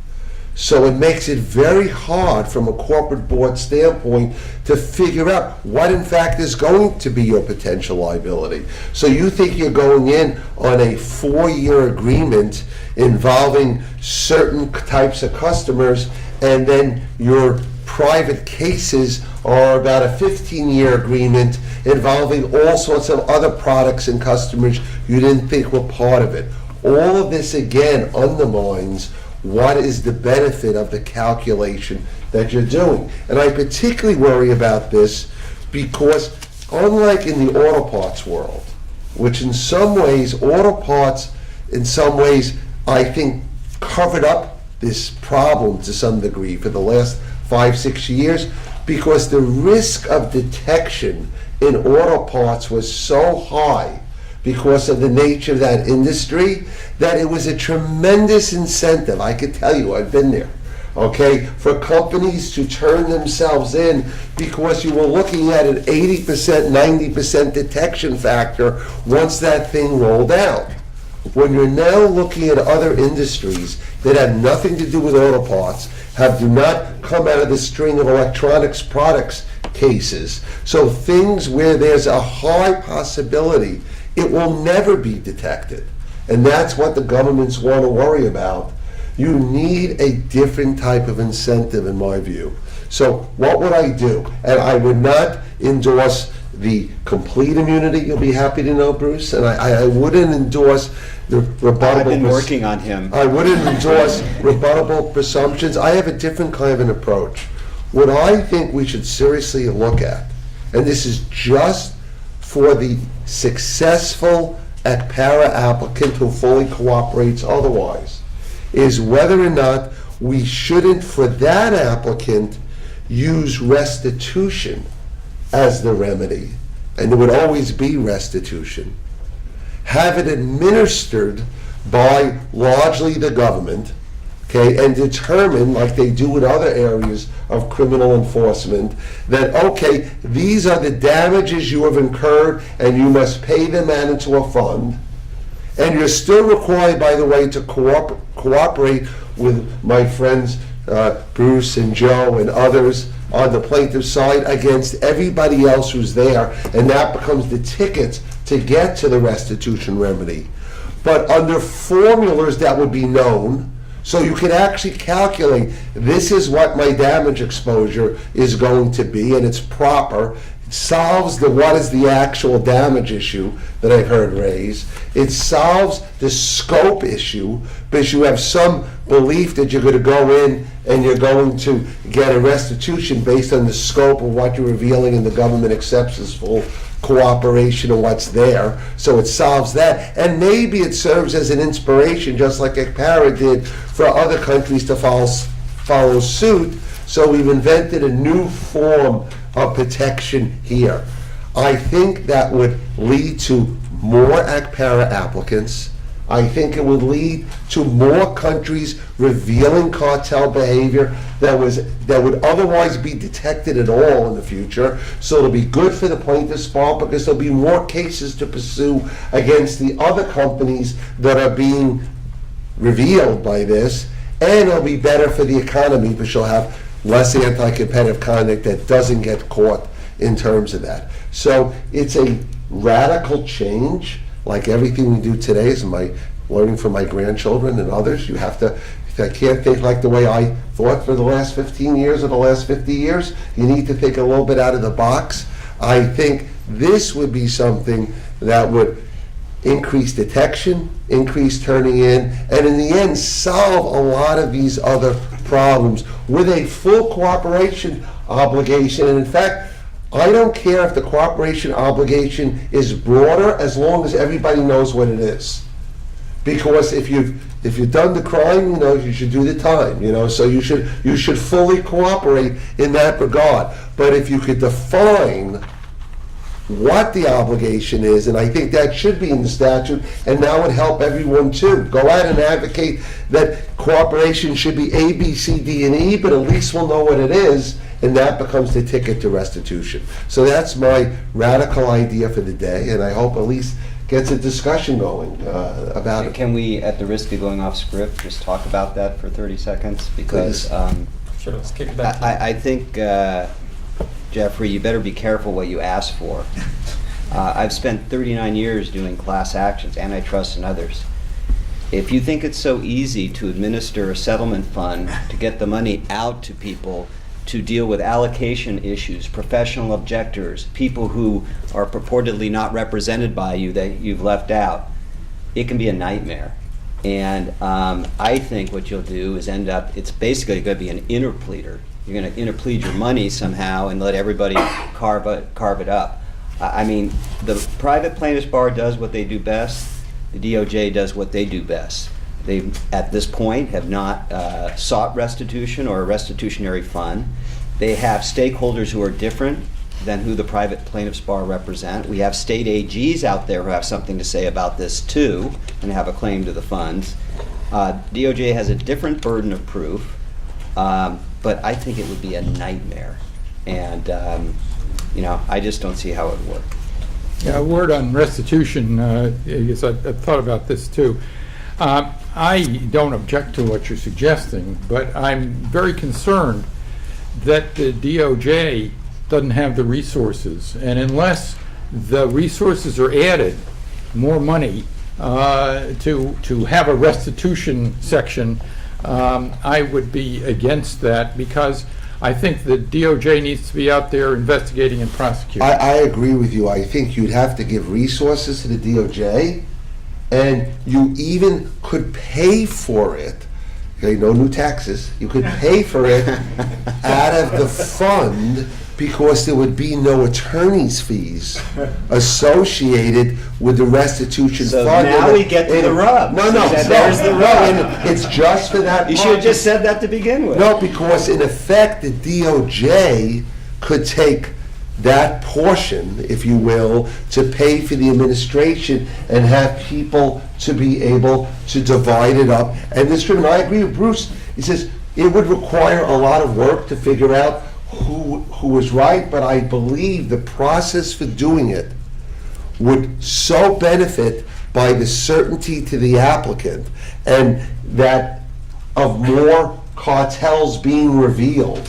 So it makes it very hard from a corporate board standpoint to figure out what in fact is going to be your potential liability. So you think you're going in on a 4-year agreement involving certain types of customers, and then your private cases are about a 15-year agreement involving all sorts of other products and customers you didn't think were part of it. All of this, again, undermines what is the benefit of the calculation that you're doing. And I particularly worry about this because, unlike in the auto parts world, which in some ways, auto parts, in some ways, I think, covered up this problem to some degree for the last 5-6 years, because the risk of detection in auto parts was so high because of the nature of that industry that it was a tremendous incentive. I can tell you, I've been there, okay, for companies to turn themselves in because you were looking at an 80%, 90% detection factor once that thing rolled out. When you're now looking at other industries that have nothing to do with auto parts, do not come out of the string of electronics products cases, so things where there's a high possibility it will never be detected. And that's what the governments want to worry about. You need a different type of incentive, in my view. So what would I do? And I would not endorse the complete immunity, you'll be happy to know, Bruce, and I wouldn't endorse the rebuttable... I've been working on him. I wouldn't endorse rebuttable presumptions. I have a different kind of an approach. What I think we should seriously look at, and this is just for the successful ACPERA applicant who fully cooperates otherwise, is whether or not we shouldn't, for that applicant, use restitution as the remedy, and it would always be restitution. Have it administered by largely the government, okay, and determine, like they do in other areas of criminal enforcement, that, okay, these are the damages you have incurred and you must pay them out into a fund, and you're still required, by the way, to cooperate with my friends Bruce and Joe and others on the plaintiff's side against everybody else who's there, and that becomes the ticket to get to the restitution remedy. But under formulas that would be known, so you can actually calculate, this is what my damage exposure is going to be, and it's proper. It solves the what is the actual damage issue that I've heard raised. It solves the scope issue, because you have some belief that you're going to go in and you're going to get a restitution based on the scope of what you're revealing and the government accepts as full cooperation of what's there. So it solves that. And maybe it serves as an inspiration, just like ACPERA did, for other countries to follow suit. So we've invented a new form of protection here. I think that would lead to more ACPERA applicants. I think it would lead to more countries revealing cartel behavior that would otherwise be detected at all in the future. So it'll be good for the plaintiff's bar because there'll be more cases to pursue against the other companies that are being revealed by this, and it'll be better for the economy because you'll have less anti-competitive conduct that doesn't get caught in terms of that. So it's a radical change. Like everything we do today is learning from my grandchildren and others. You have to, I can't think like the way I thought for the last 15 years or the last 50 years. You need to think a little bit out of the box. I think this would be something that would increase detection, increase turning in, and in the end solve a lot of these other problems with a full cooperation obligation. And in fact, I don't care if the cooperation obligation is broader as long as everybody knows what it is. Because if you've done the crime, you should do the time, so you should fully cooperate in that regard. But if you could define what the obligation is, and I think that should be in the statute, and that would help everyone too. Go out and advocate that cooperation should be A, B, C, D, and E, but at least we'll know what it is, and that becomes the ticket to restitution. So that's my radical idea for the day, and I hope at least gets a discussion going about it. Can we, at the risk of going off script, just talk about that for 30 seconds? Because Sure, let's kick it back to you. I think, Jeffrey, you better be careful what you ask for. I've spent 39 years doing class actions, antitrust and others. If you think it's so easy to administer a settlement fund to get the money out to people, to deal with allocation issues, professional objectors, people who are purportedly not represented by you that you've left out, it can be a nightmare. And I think what you'll do is end up, it's basically going to be an interpleader. You're going to interplead your money somehow and let everybody carve it up. I mean, the private plaintiffs' bar does what they do best. The DOJ does what they do best. They, at this point, have not sought restitution or a restitutionary fund. They have stakeholders who are different than who the private plaintiffs' bar represent. We have state AGs out there who have something to say about this too and have a claim to the funds. DOJ has a different burden of proof, but I think it would be a nightmare. And I just don't see how it would work. Yeah, a word on restitution, because I've thought about this too. I don't object to what you're suggesting, but I'm very concerned that the DOJ doesn't have the resources. And unless the resources are added, more money, to have a restitution section, I would be against that, because I think the DOJ needs to be out there investigating and prosecuting. I agree with you. I think you'd have to give resources to the DOJ, and you even could pay for it. Okay, no new taxes. You could pay for it out of the fund, because there would be no attorney's fees associated with the restitution So fund. now we get to the rub. No, There's the rub. and it's just for that. You should have just said that to begin with. No, because in effect, the DOJ could take that portion, if you will, to pay for the administration and have people to be able to divide it up. And this, I agree with Bruce. He says it would require a lot of work to figure out who was right, but I believe the process for doing it would so benefit by the certainty to the applicant, and that of more cartels being revealed,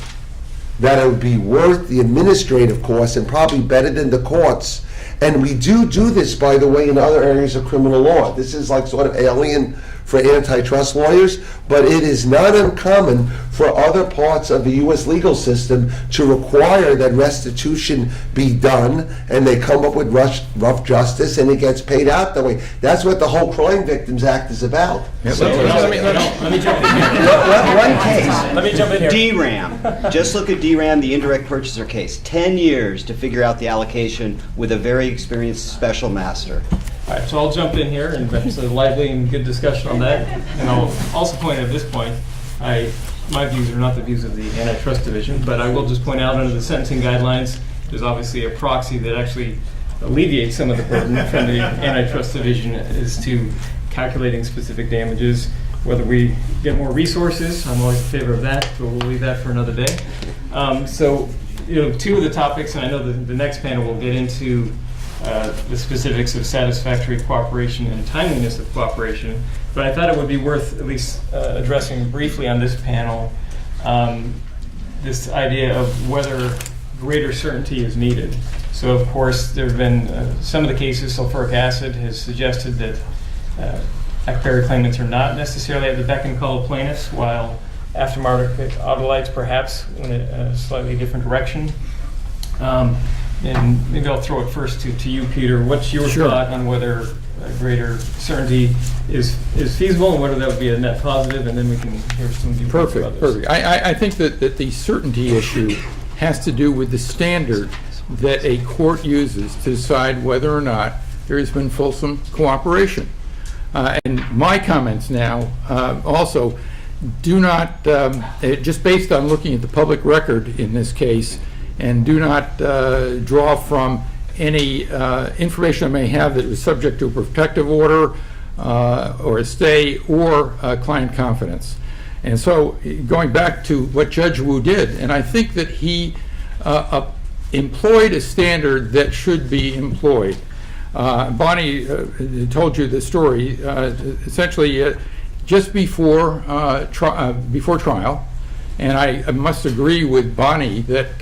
that it would be worth the administrative costs and probably better than the courts. And we do this, by the way, in other areas of criminal law. This is like sort of alien for antitrust lawyers, but it is not uncommon for other parts of the U.S. legal system to require that restitution be done, and they come up with rough justice, and it gets paid out that way. That's what the whole Crime Victims Act is about. Let me jump in here. One case. Let me jump in here. DRAM. Just look at DRAM, the indirect purchaser case. 10 years to figure out the allocation with a very experienced special master. All right, so I'll jump in here, and it's a lively and good discussion on that. And I'll also point out at this point, my views are not the views of the Antitrust Division, but I will just point out under the sentencing guidelines, there's obviously a proxy that actually alleviates some of the burden from the Antitrust Division as to calculating specific damages. Whether we get more resources, I'm always in favor of that, but we'll leave that for another day. So, two of the topics, and I know the next panel will get into the specifics of satisfactory cooperation and timeliness of cooperation, but I thought it would be worth at least addressing briefly on this panel this idea of whether greater certainty is needed. So of course there have been some of the cases, sulfuric acid has suggested that ACPERA claimants are not necessarily at the beck and call of plaintiffs, while aftermarket autolites perhaps in a slightly different direction. And maybe I'll throw it first to you, Peter. What's your thought on whether greater certainty is feasible, and whether that would be a net positive, and then we can hear some viewpoints about this. Perfect. I think that the certainty issue has to do with the standard that a court uses to decide whether or not there has been fulsome cooperation. And my comments now also do not, just based on looking at the public record in this case, and do not draw from any information I may have that was subject to a protective order or a stay or client confidence. And so going back to what Judge Wu did, and I think that he employed a standard that should be employed. Bonnie told you the story. Essentially, just before trial, and I must agree with Bonnie that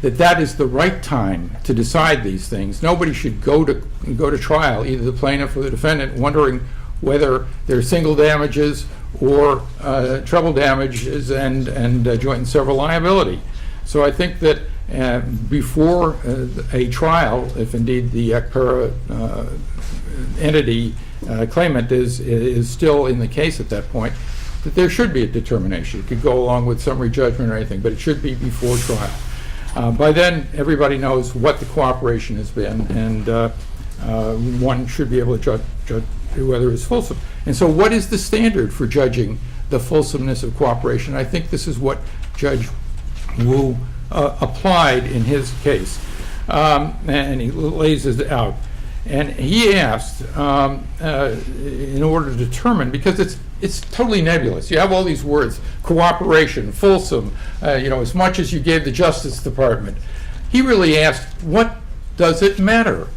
that is the right time to decide these things. Nobody should go to trial, either the plaintiff or the defendant, wondering whether they're single damages or treble damages and joint and several liability. So I think that before a trial, if indeed the ACPERA entity claimant is still in the case at that point, that there should be a determination. It could go along with summary judgment or anything, but it should be before trial. By then, everybody knows what the cooperation has been, and one should be able to judge whether it's fulsome. And so what is the standard for judging the fulsomeness of cooperation? I think this is what Judge Wu applied in his case, and he lays it out. And he asked, in order to determine, because it's totally nebulous. You have all these words: cooperation, fulsome, as much as you gave the Justice Department. He really asked, what does it matter?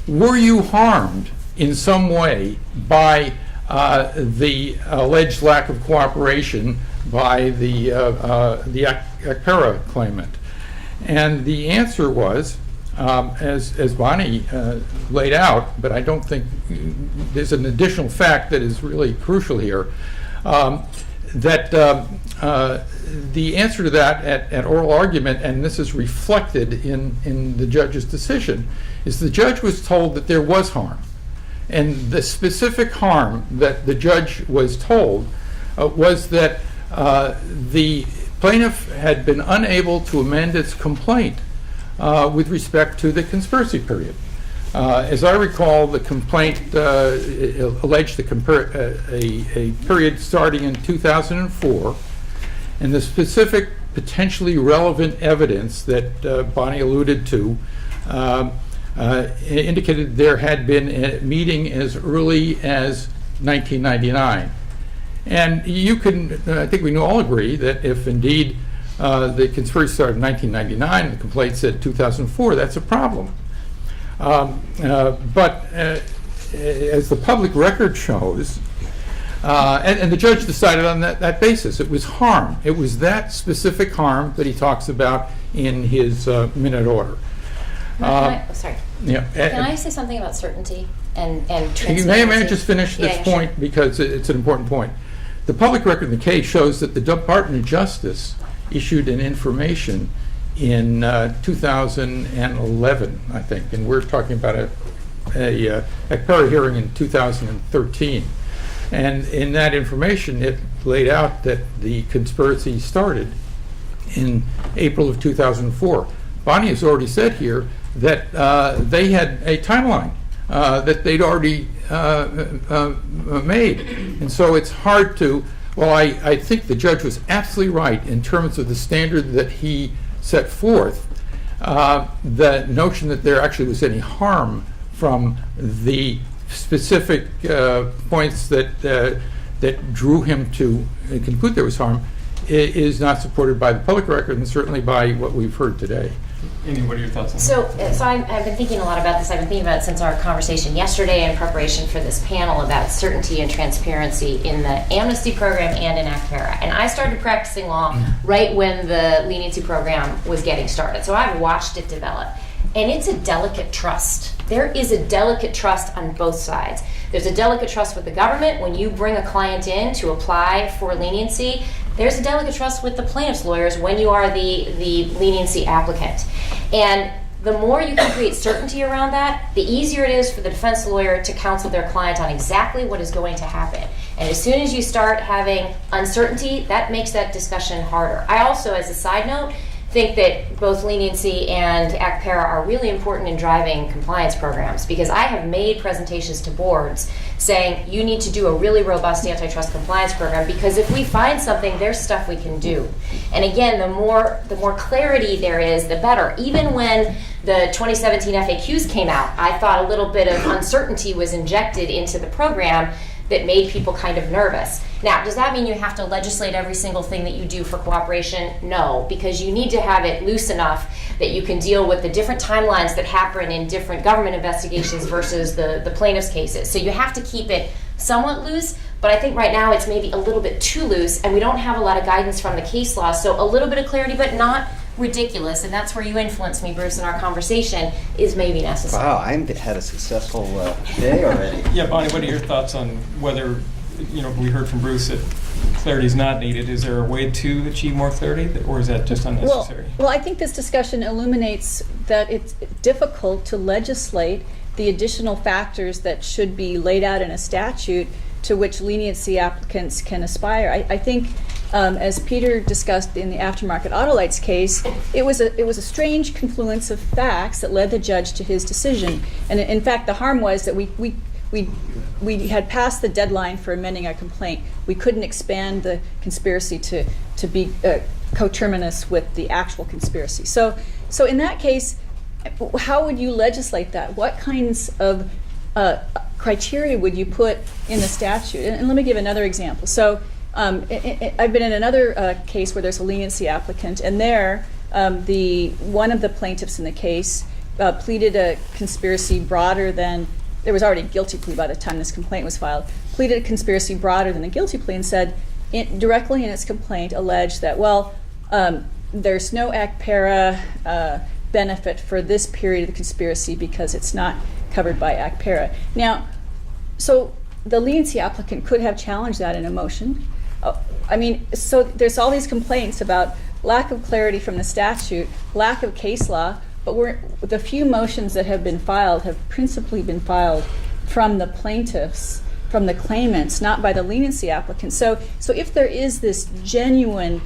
Were you harmed in some way by the alleged lack of cooperation by the ACPERA claimant? And the answer was, as Bonnie laid out, but I don't think there's an additional fact that is really crucial here, that the answer to that at oral argument, and this is reflected in the judge's decision, is the judge was told that there was harm. And the specific harm that the judge was told was that the plaintiff had been unable to amend its complaint with respect to the conspiracy period. As I recall, the complaint alleged a period starting in 2004, and the specific potentially relevant evidence that Bonnie alluded to indicated there had been a meeting as early as 1999. And you can, I think we all agree that if indeed the conspiracy started in 1999 and the complaint said 2004, that's a problem. But as the public record shows, and the judge decided on that basis, it was harm. It was that specific harm that he talks about in his minute order. Sorry. Yeah. Can I say something about certainty and transparency? May I just finish this point, sure. because it's an important point. The public record in the case shows that the Department of Justice issued an information in 2011, I think, and we're talking about a ACPERA hearing in 2013. And in that information, it laid out that the conspiracy started in April of 2004. Bonnie has already said here that they had a timeline that they'd already made. And so it's hard to, well, I think the judge was absolutely right in terms of the standard that he set forth. The notion that there actually was any harm from the specific points that drew him to conclude there was harm is not supported by the public record and certainly by what we've heard today. Amy, what are your thoughts on that? So I've been thinking a lot about this. I've been thinking about it since our conversation yesterday in preparation for this panel about certainty and transparency in the amnesty program and in ACPERA. And I started practicing law right when the leniency program was getting started. So I've watched it develop. And it's a delicate trust. There is a delicate trust on both sides. There's a delicate trust with the government when you bring a client in to apply for leniency. There's a delicate trust with the plaintiff's lawyers when you are the leniency applicant. And the more you can create certainty around that, the easier it is for the defense lawyer to counsel their client on exactly what is going to happen. And as soon as you start having uncertainty, that makes that discussion harder. I also, as a side note, think that both leniency and ACPERA are really important in driving compliance programs, because I have made presentations to boards saying you need to do a really robust antitrust compliance program, because if we find something, there's stuff we can do. And again, the more clarity there is, the better. Even when the 2017 FAQs came out, I thought a little bit of uncertainty was injected into the program that made people kind of nervous. Now, does that mean you have to legislate every single thing that you do for cooperation? No, because you need to have it loose enough that you can deal with the different timelines that happen in different government investigations versus the plaintiff's cases. So you have to keep it somewhat loose, but I think right now it's maybe a little bit too loose, and we don't have a lot of guidance from the case law, so a little bit of clarity, but not ridiculous, and that's where you influenced me, Bruce, in our conversation, is maybe necessary. Wow, I had a successful day already. Yeah, Bonnie, what are your thoughts on whether, we heard from Bruce that clarity is not needed, is there a way to achieve more clarity, or is that just unnecessary? Well, I think this discussion illuminates that it's difficult to legislate the additional factors that should be laid out in a statute to which leniency applicants can aspire. I think, as Peter discussed in the Aftermarket Autolites case, it was a strange confluence of facts that led the judge to his decision. And in fact, the harm was that we had passed the deadline for amending our complaint. We couldn't expand the conspiracy to be coterminous with the actual conspiracy. So in that case, how would you legislate that? What kinds of criteria would you put in the statute? And let me give another example. So I've been in another case where there's a leniency applicant, and there one of the plaintiffs in the case pleaded a conspiracy broader than, there was already a guilty plea by the time this complaint was filed, pleaded a conspiracy broader than the guilty plea and said, directly in its complaint, alleged that, well, there's no ACPERA benefit for this period of the conspiracy because it's not covered by ACPERA. Now, so the leniency applicant could have challenged that in a motion. So there's all these complaints about lack of clarity from the statute, lack of case law, but the few motions that have been filed have principally been filed from the plaintiffs, from the claimants, not by the leniency applicants. So if there is this genuine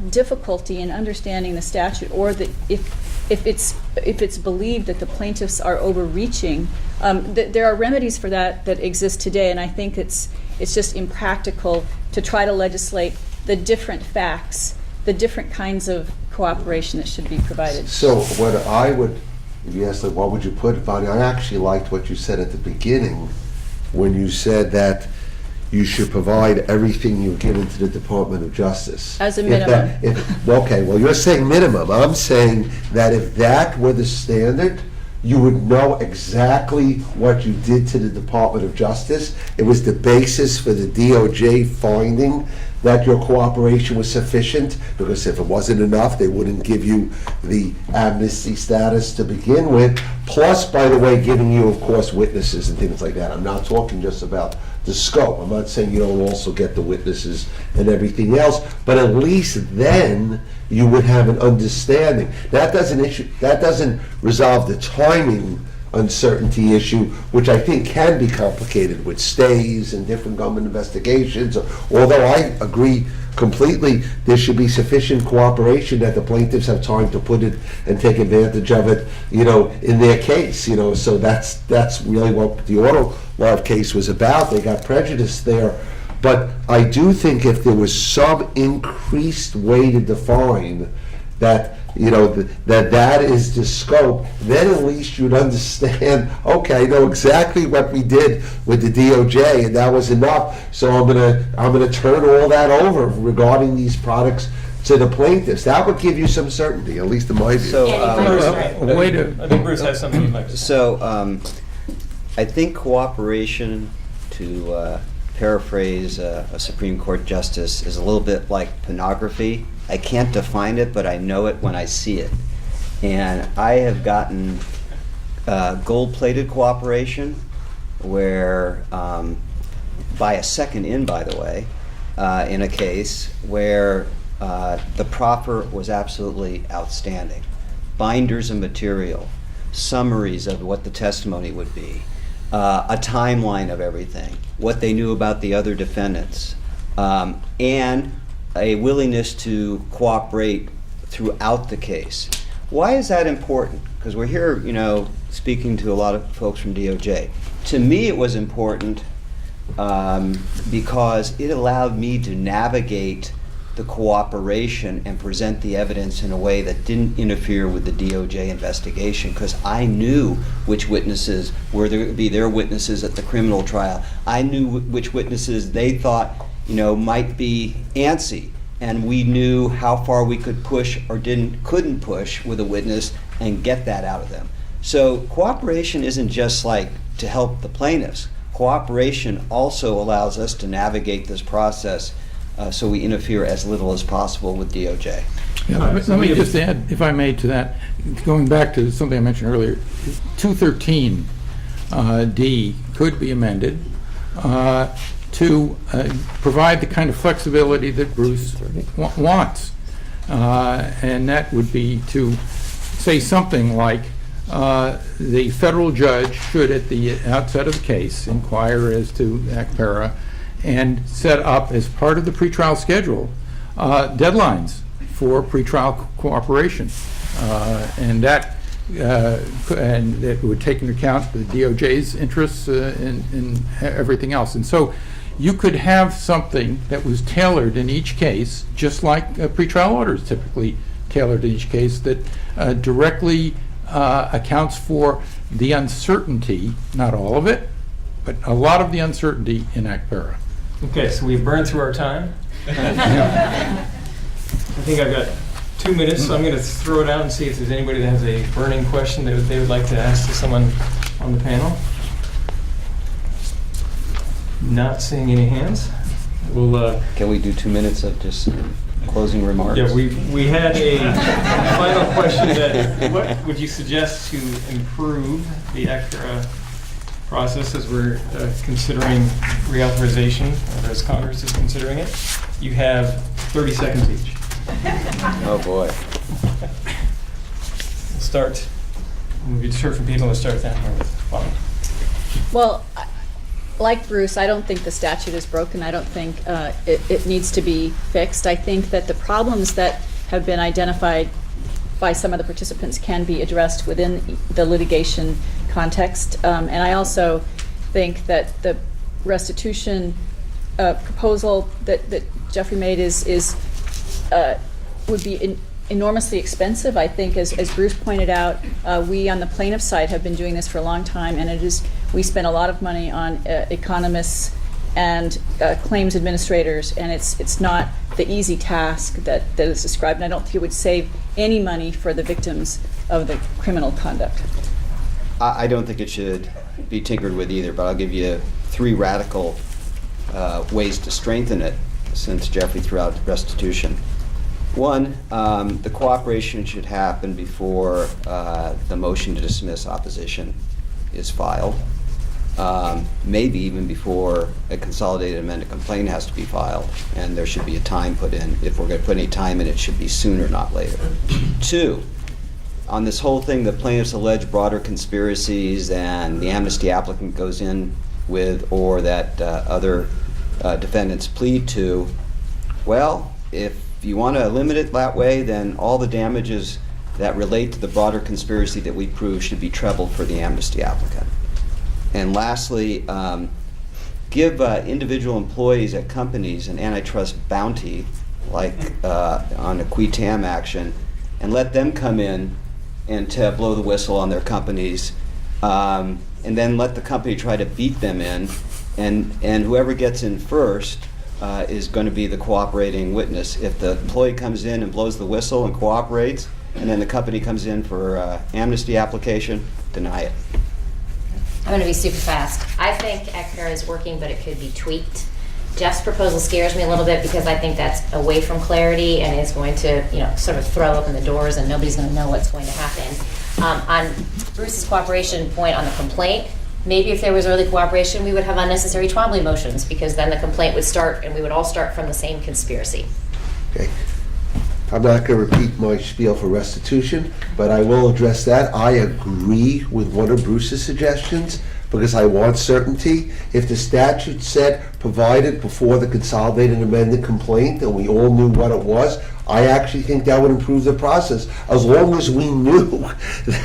difficulty in understanding the statute, or that if it's believed that the plaintiffs are overreaching, there are remedies for that exist today, and I think it's just impractical to try to legislate the different facts, the different kinds of cooperation that should be provided. So what I would, if you asked, like, what would you put, Bonnie, I actually liked what you said at the beginning when you said that you should provide everything you've given to the Department of Justice. As a minimum. Okay, well, you're saying minimum. I'm saying that if that were the standard, you would know exactly what you did to the Department of Justice. It was the basis for the DOJ finding that your cooperation was sufficient, because if it wasn't enough, they wouldn't give you the amnesty status to begin with. Plus, by the way, giving you, of course, witnesses and things like that. I'm not talking just about the scope. I'm not saying you don't also get the witnesses and everything else, but at least then you would have an understanding. That doesn't resolve the timing uncertainty issue, which I think can be complicated with stays and different government investigations. Although I agree completely, there should be sufficient cooperation that the plaintiffs have time to put it and take advantage of it, in their case. So that's really what the auto law case was about. They got prejudice there. But I do think if there was some increased way to define that, that is the scope, then at least you'd understand, okay, I know exactly what we did with the DOJ, and that was enough, so I'm gonna turn all that over regarding these products to the plaintiffs. That would give you some certainty, at least in my view. So, I think Bruce has something he'd like to say. So, I think cooperation, to paraphrase a Supreme Court justice, is a little bit like pornography. I can't define it, but I know it when I see it. And I have gotten gold-plated cooperation where, by a second in, by the way, in a case where the proffer was absolutely outstanding. Binders of material, summaries of what the testimony would be, a timeline of everything, what they knew about the other defendants, and a willingness to cooperate throughout the case. Why is that important? Because we're here, speaking to a lot of folks from DOJ. To me, it was important because it allowed me to navigate the cooperation and present the evidence in a way that didn't interfere with the DOJ investigation, because I knew which witnesses were there to be their witnesses at the criminal trial. I knew which witnesses they thought might be antsy, and we knew how far we could push or couldn't push with a witness and get that out of them. So cooperation isn't just like to help the plaintiffs. Cooperation also allows us to navigate this process so we interfere as little as possible with DOJ. Yeah, let me just add, if I may, to that, going back to something I mentioned earlier, 213D could be amended to provide the kind of flexibility that Bruce wants. And that would be to say something like, the federal judge should, at the outset of the case, inquire as to ACPERA and set up, as part of the pretrial schedule, deadlines for pretrial cooperation. And that and it would take into account the DOJ's interests in everything else. And so you could have something that was tailored in each case, just like pretrial orders typically tailored in each case, that directly accounts for the uncertainty, not all of it, but a lot of the uncertainty in ACPERA. Okay, so we've burned through our time. I think I've got 2 minutes, so I'm going to throw it out and see if there's anybody that has a burning question that they would like to ask to someone on the panel. Not seeing any hands. We'll Can we do 2 minutes of just closing remarks? yeah, we had a final question that what would you suggest to improve the ACPERA process as we're considering reauthorization, or as Congress is considering it? You have 30 seconds each. Oh, boy. We'll start. We'll be heard from people. Let's start down here with Bob. Well, like Bruce, I don't think the statute is broken. I don't think it needs to be fixed. I think that the problems that have been identified by some of the participants can be addressed within the litigation context. And I also think that the restitution proposal that Jeffrey made would be enormously expensive. I think, as Bruce pointed out, we on the plaintiff side have been doing this for a long time, and we spend a lot of money on economists and claims administrators, and it's not the easy task that is described, and I don't think it would save any money for the victims of the criminal conduct. I don't think it should be tinkered with either, but I'll give you 3 radical ways to strengthen it, since Jeffrey threw out restitution. 1, the cooperation should happen before the motion to dismiss opposition is filed. Maybe even before a consolidated amended complaint has to be filed, and there should be a time put in. If we're going to put any time in, it should be sooner, not later. 2, on this whole thing, the plaintiffs allege broader conspiracies and the amnesty applicant goes in with, or that other defendants plead to. Well, if you want to limit it that way, then all the damages that relate to the broader conspiracy that we prove should be trebled for the amnesty applicant. And lastly, give individual employees at companies an antitrust bounty, like on a qui tam action, and let them come in and to blow the whistle on their companies, and then let the company try to beat them in, and whoever gets in first is going to be the cooperating witness. If the employee comes in and blows the whistle and cooperates, and then the company comes in for amnesty application, deny it. I'm going to be super fast. I think ACPERA is working, but it could be tweaked. Jeff's proposal scares me a little bit because I think that's away from clarity and is going to, sort of throw open the doors and nobody's going to know what's going to happen. On Bruce's cooperation point on the complaint, maybe if there was early cooperation, we would have unnecessary Twombly motions because then the complaint would start and we would all start from the same conspiracy. Okay. I'm not going to repeat my spiel for restitution, but I will address that. I agree with one of Bruce's suggestions because I want certainty. If the statute said provided before the consolidated amended complaint and we all knew what it was, I actually think that would improve the process, as long as we knew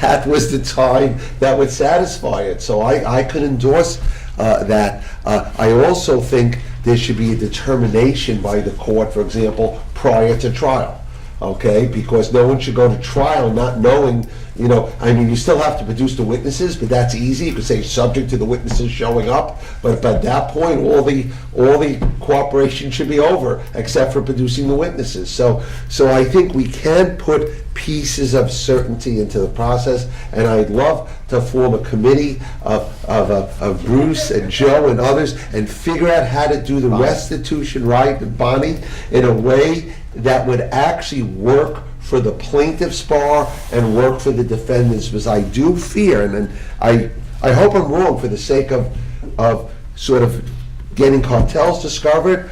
that was the time that would satisfy it. So I could endorse that. I also think there should be a determination by the court, for example, prior to trial. Okay, because no one should go to trial not knowing, you still have to produce the witnesses, but that's easy. You could say subject to the witnesses showing up, but at that point, all the cooperation should be over, except for producing the witnesses. So I think we can put pieces of certainty into the process, and I'd love to form a committee of Bruce and Joe and others and figure out how to do the restitution right, Bonnie, in a way that would actually work for the plaintiff's bar and work for the defendants, because I do fear, and I hope I'm wrong for the sake of sort of getting cartels discovered,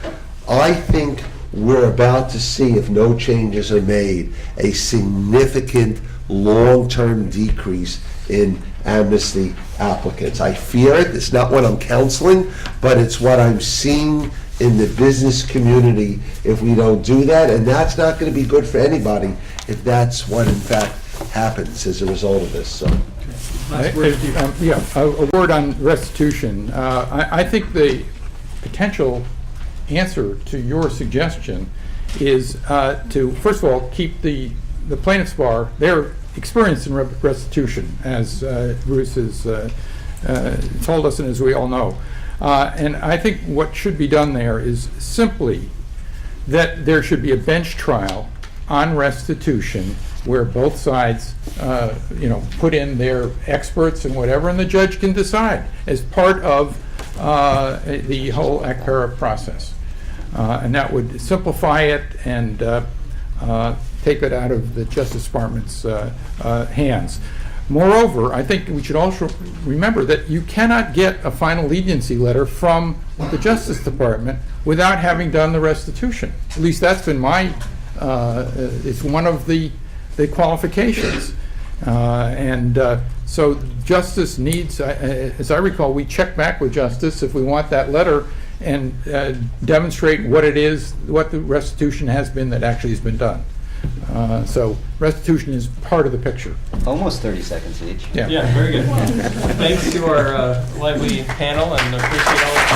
I think we're about to see, if no changes are made, a significant long-term decrease in amnesty applicants. I fear it. It's not what I'm counseling, but it's what I'm seeing in the business community if we don't do that, and that's not going to be good for anybody if that's what in fact happens as a result of this. So, a word on restitution. I think the potential answer to your suggestion is to, first of all, keep the plaintiffs' bar, their experience in restitution, as Bruce has told us and as we all know. And I think what should be done there is simply that there should be a bench trial on restitution where both sides, put in their experts and whatever, and the judge can decide as part of the whole ACPERA process. And that would simplify it and take it out of the Justice Department's hands. Moreover, I think we should also remember that you cannot get a final leniency letter from the Justice Department without having done the restitution. At least that's been my, it's one of the qualifications. So Justice needs, as I recall, we check back with Justice if we want that letter and demonstrate what it is, what the restitution has been that actually has been done. So restitution is part of the picture. Almost 30 seconds each. Yeah, very good. Thanks to our lively panel, and appreciate all of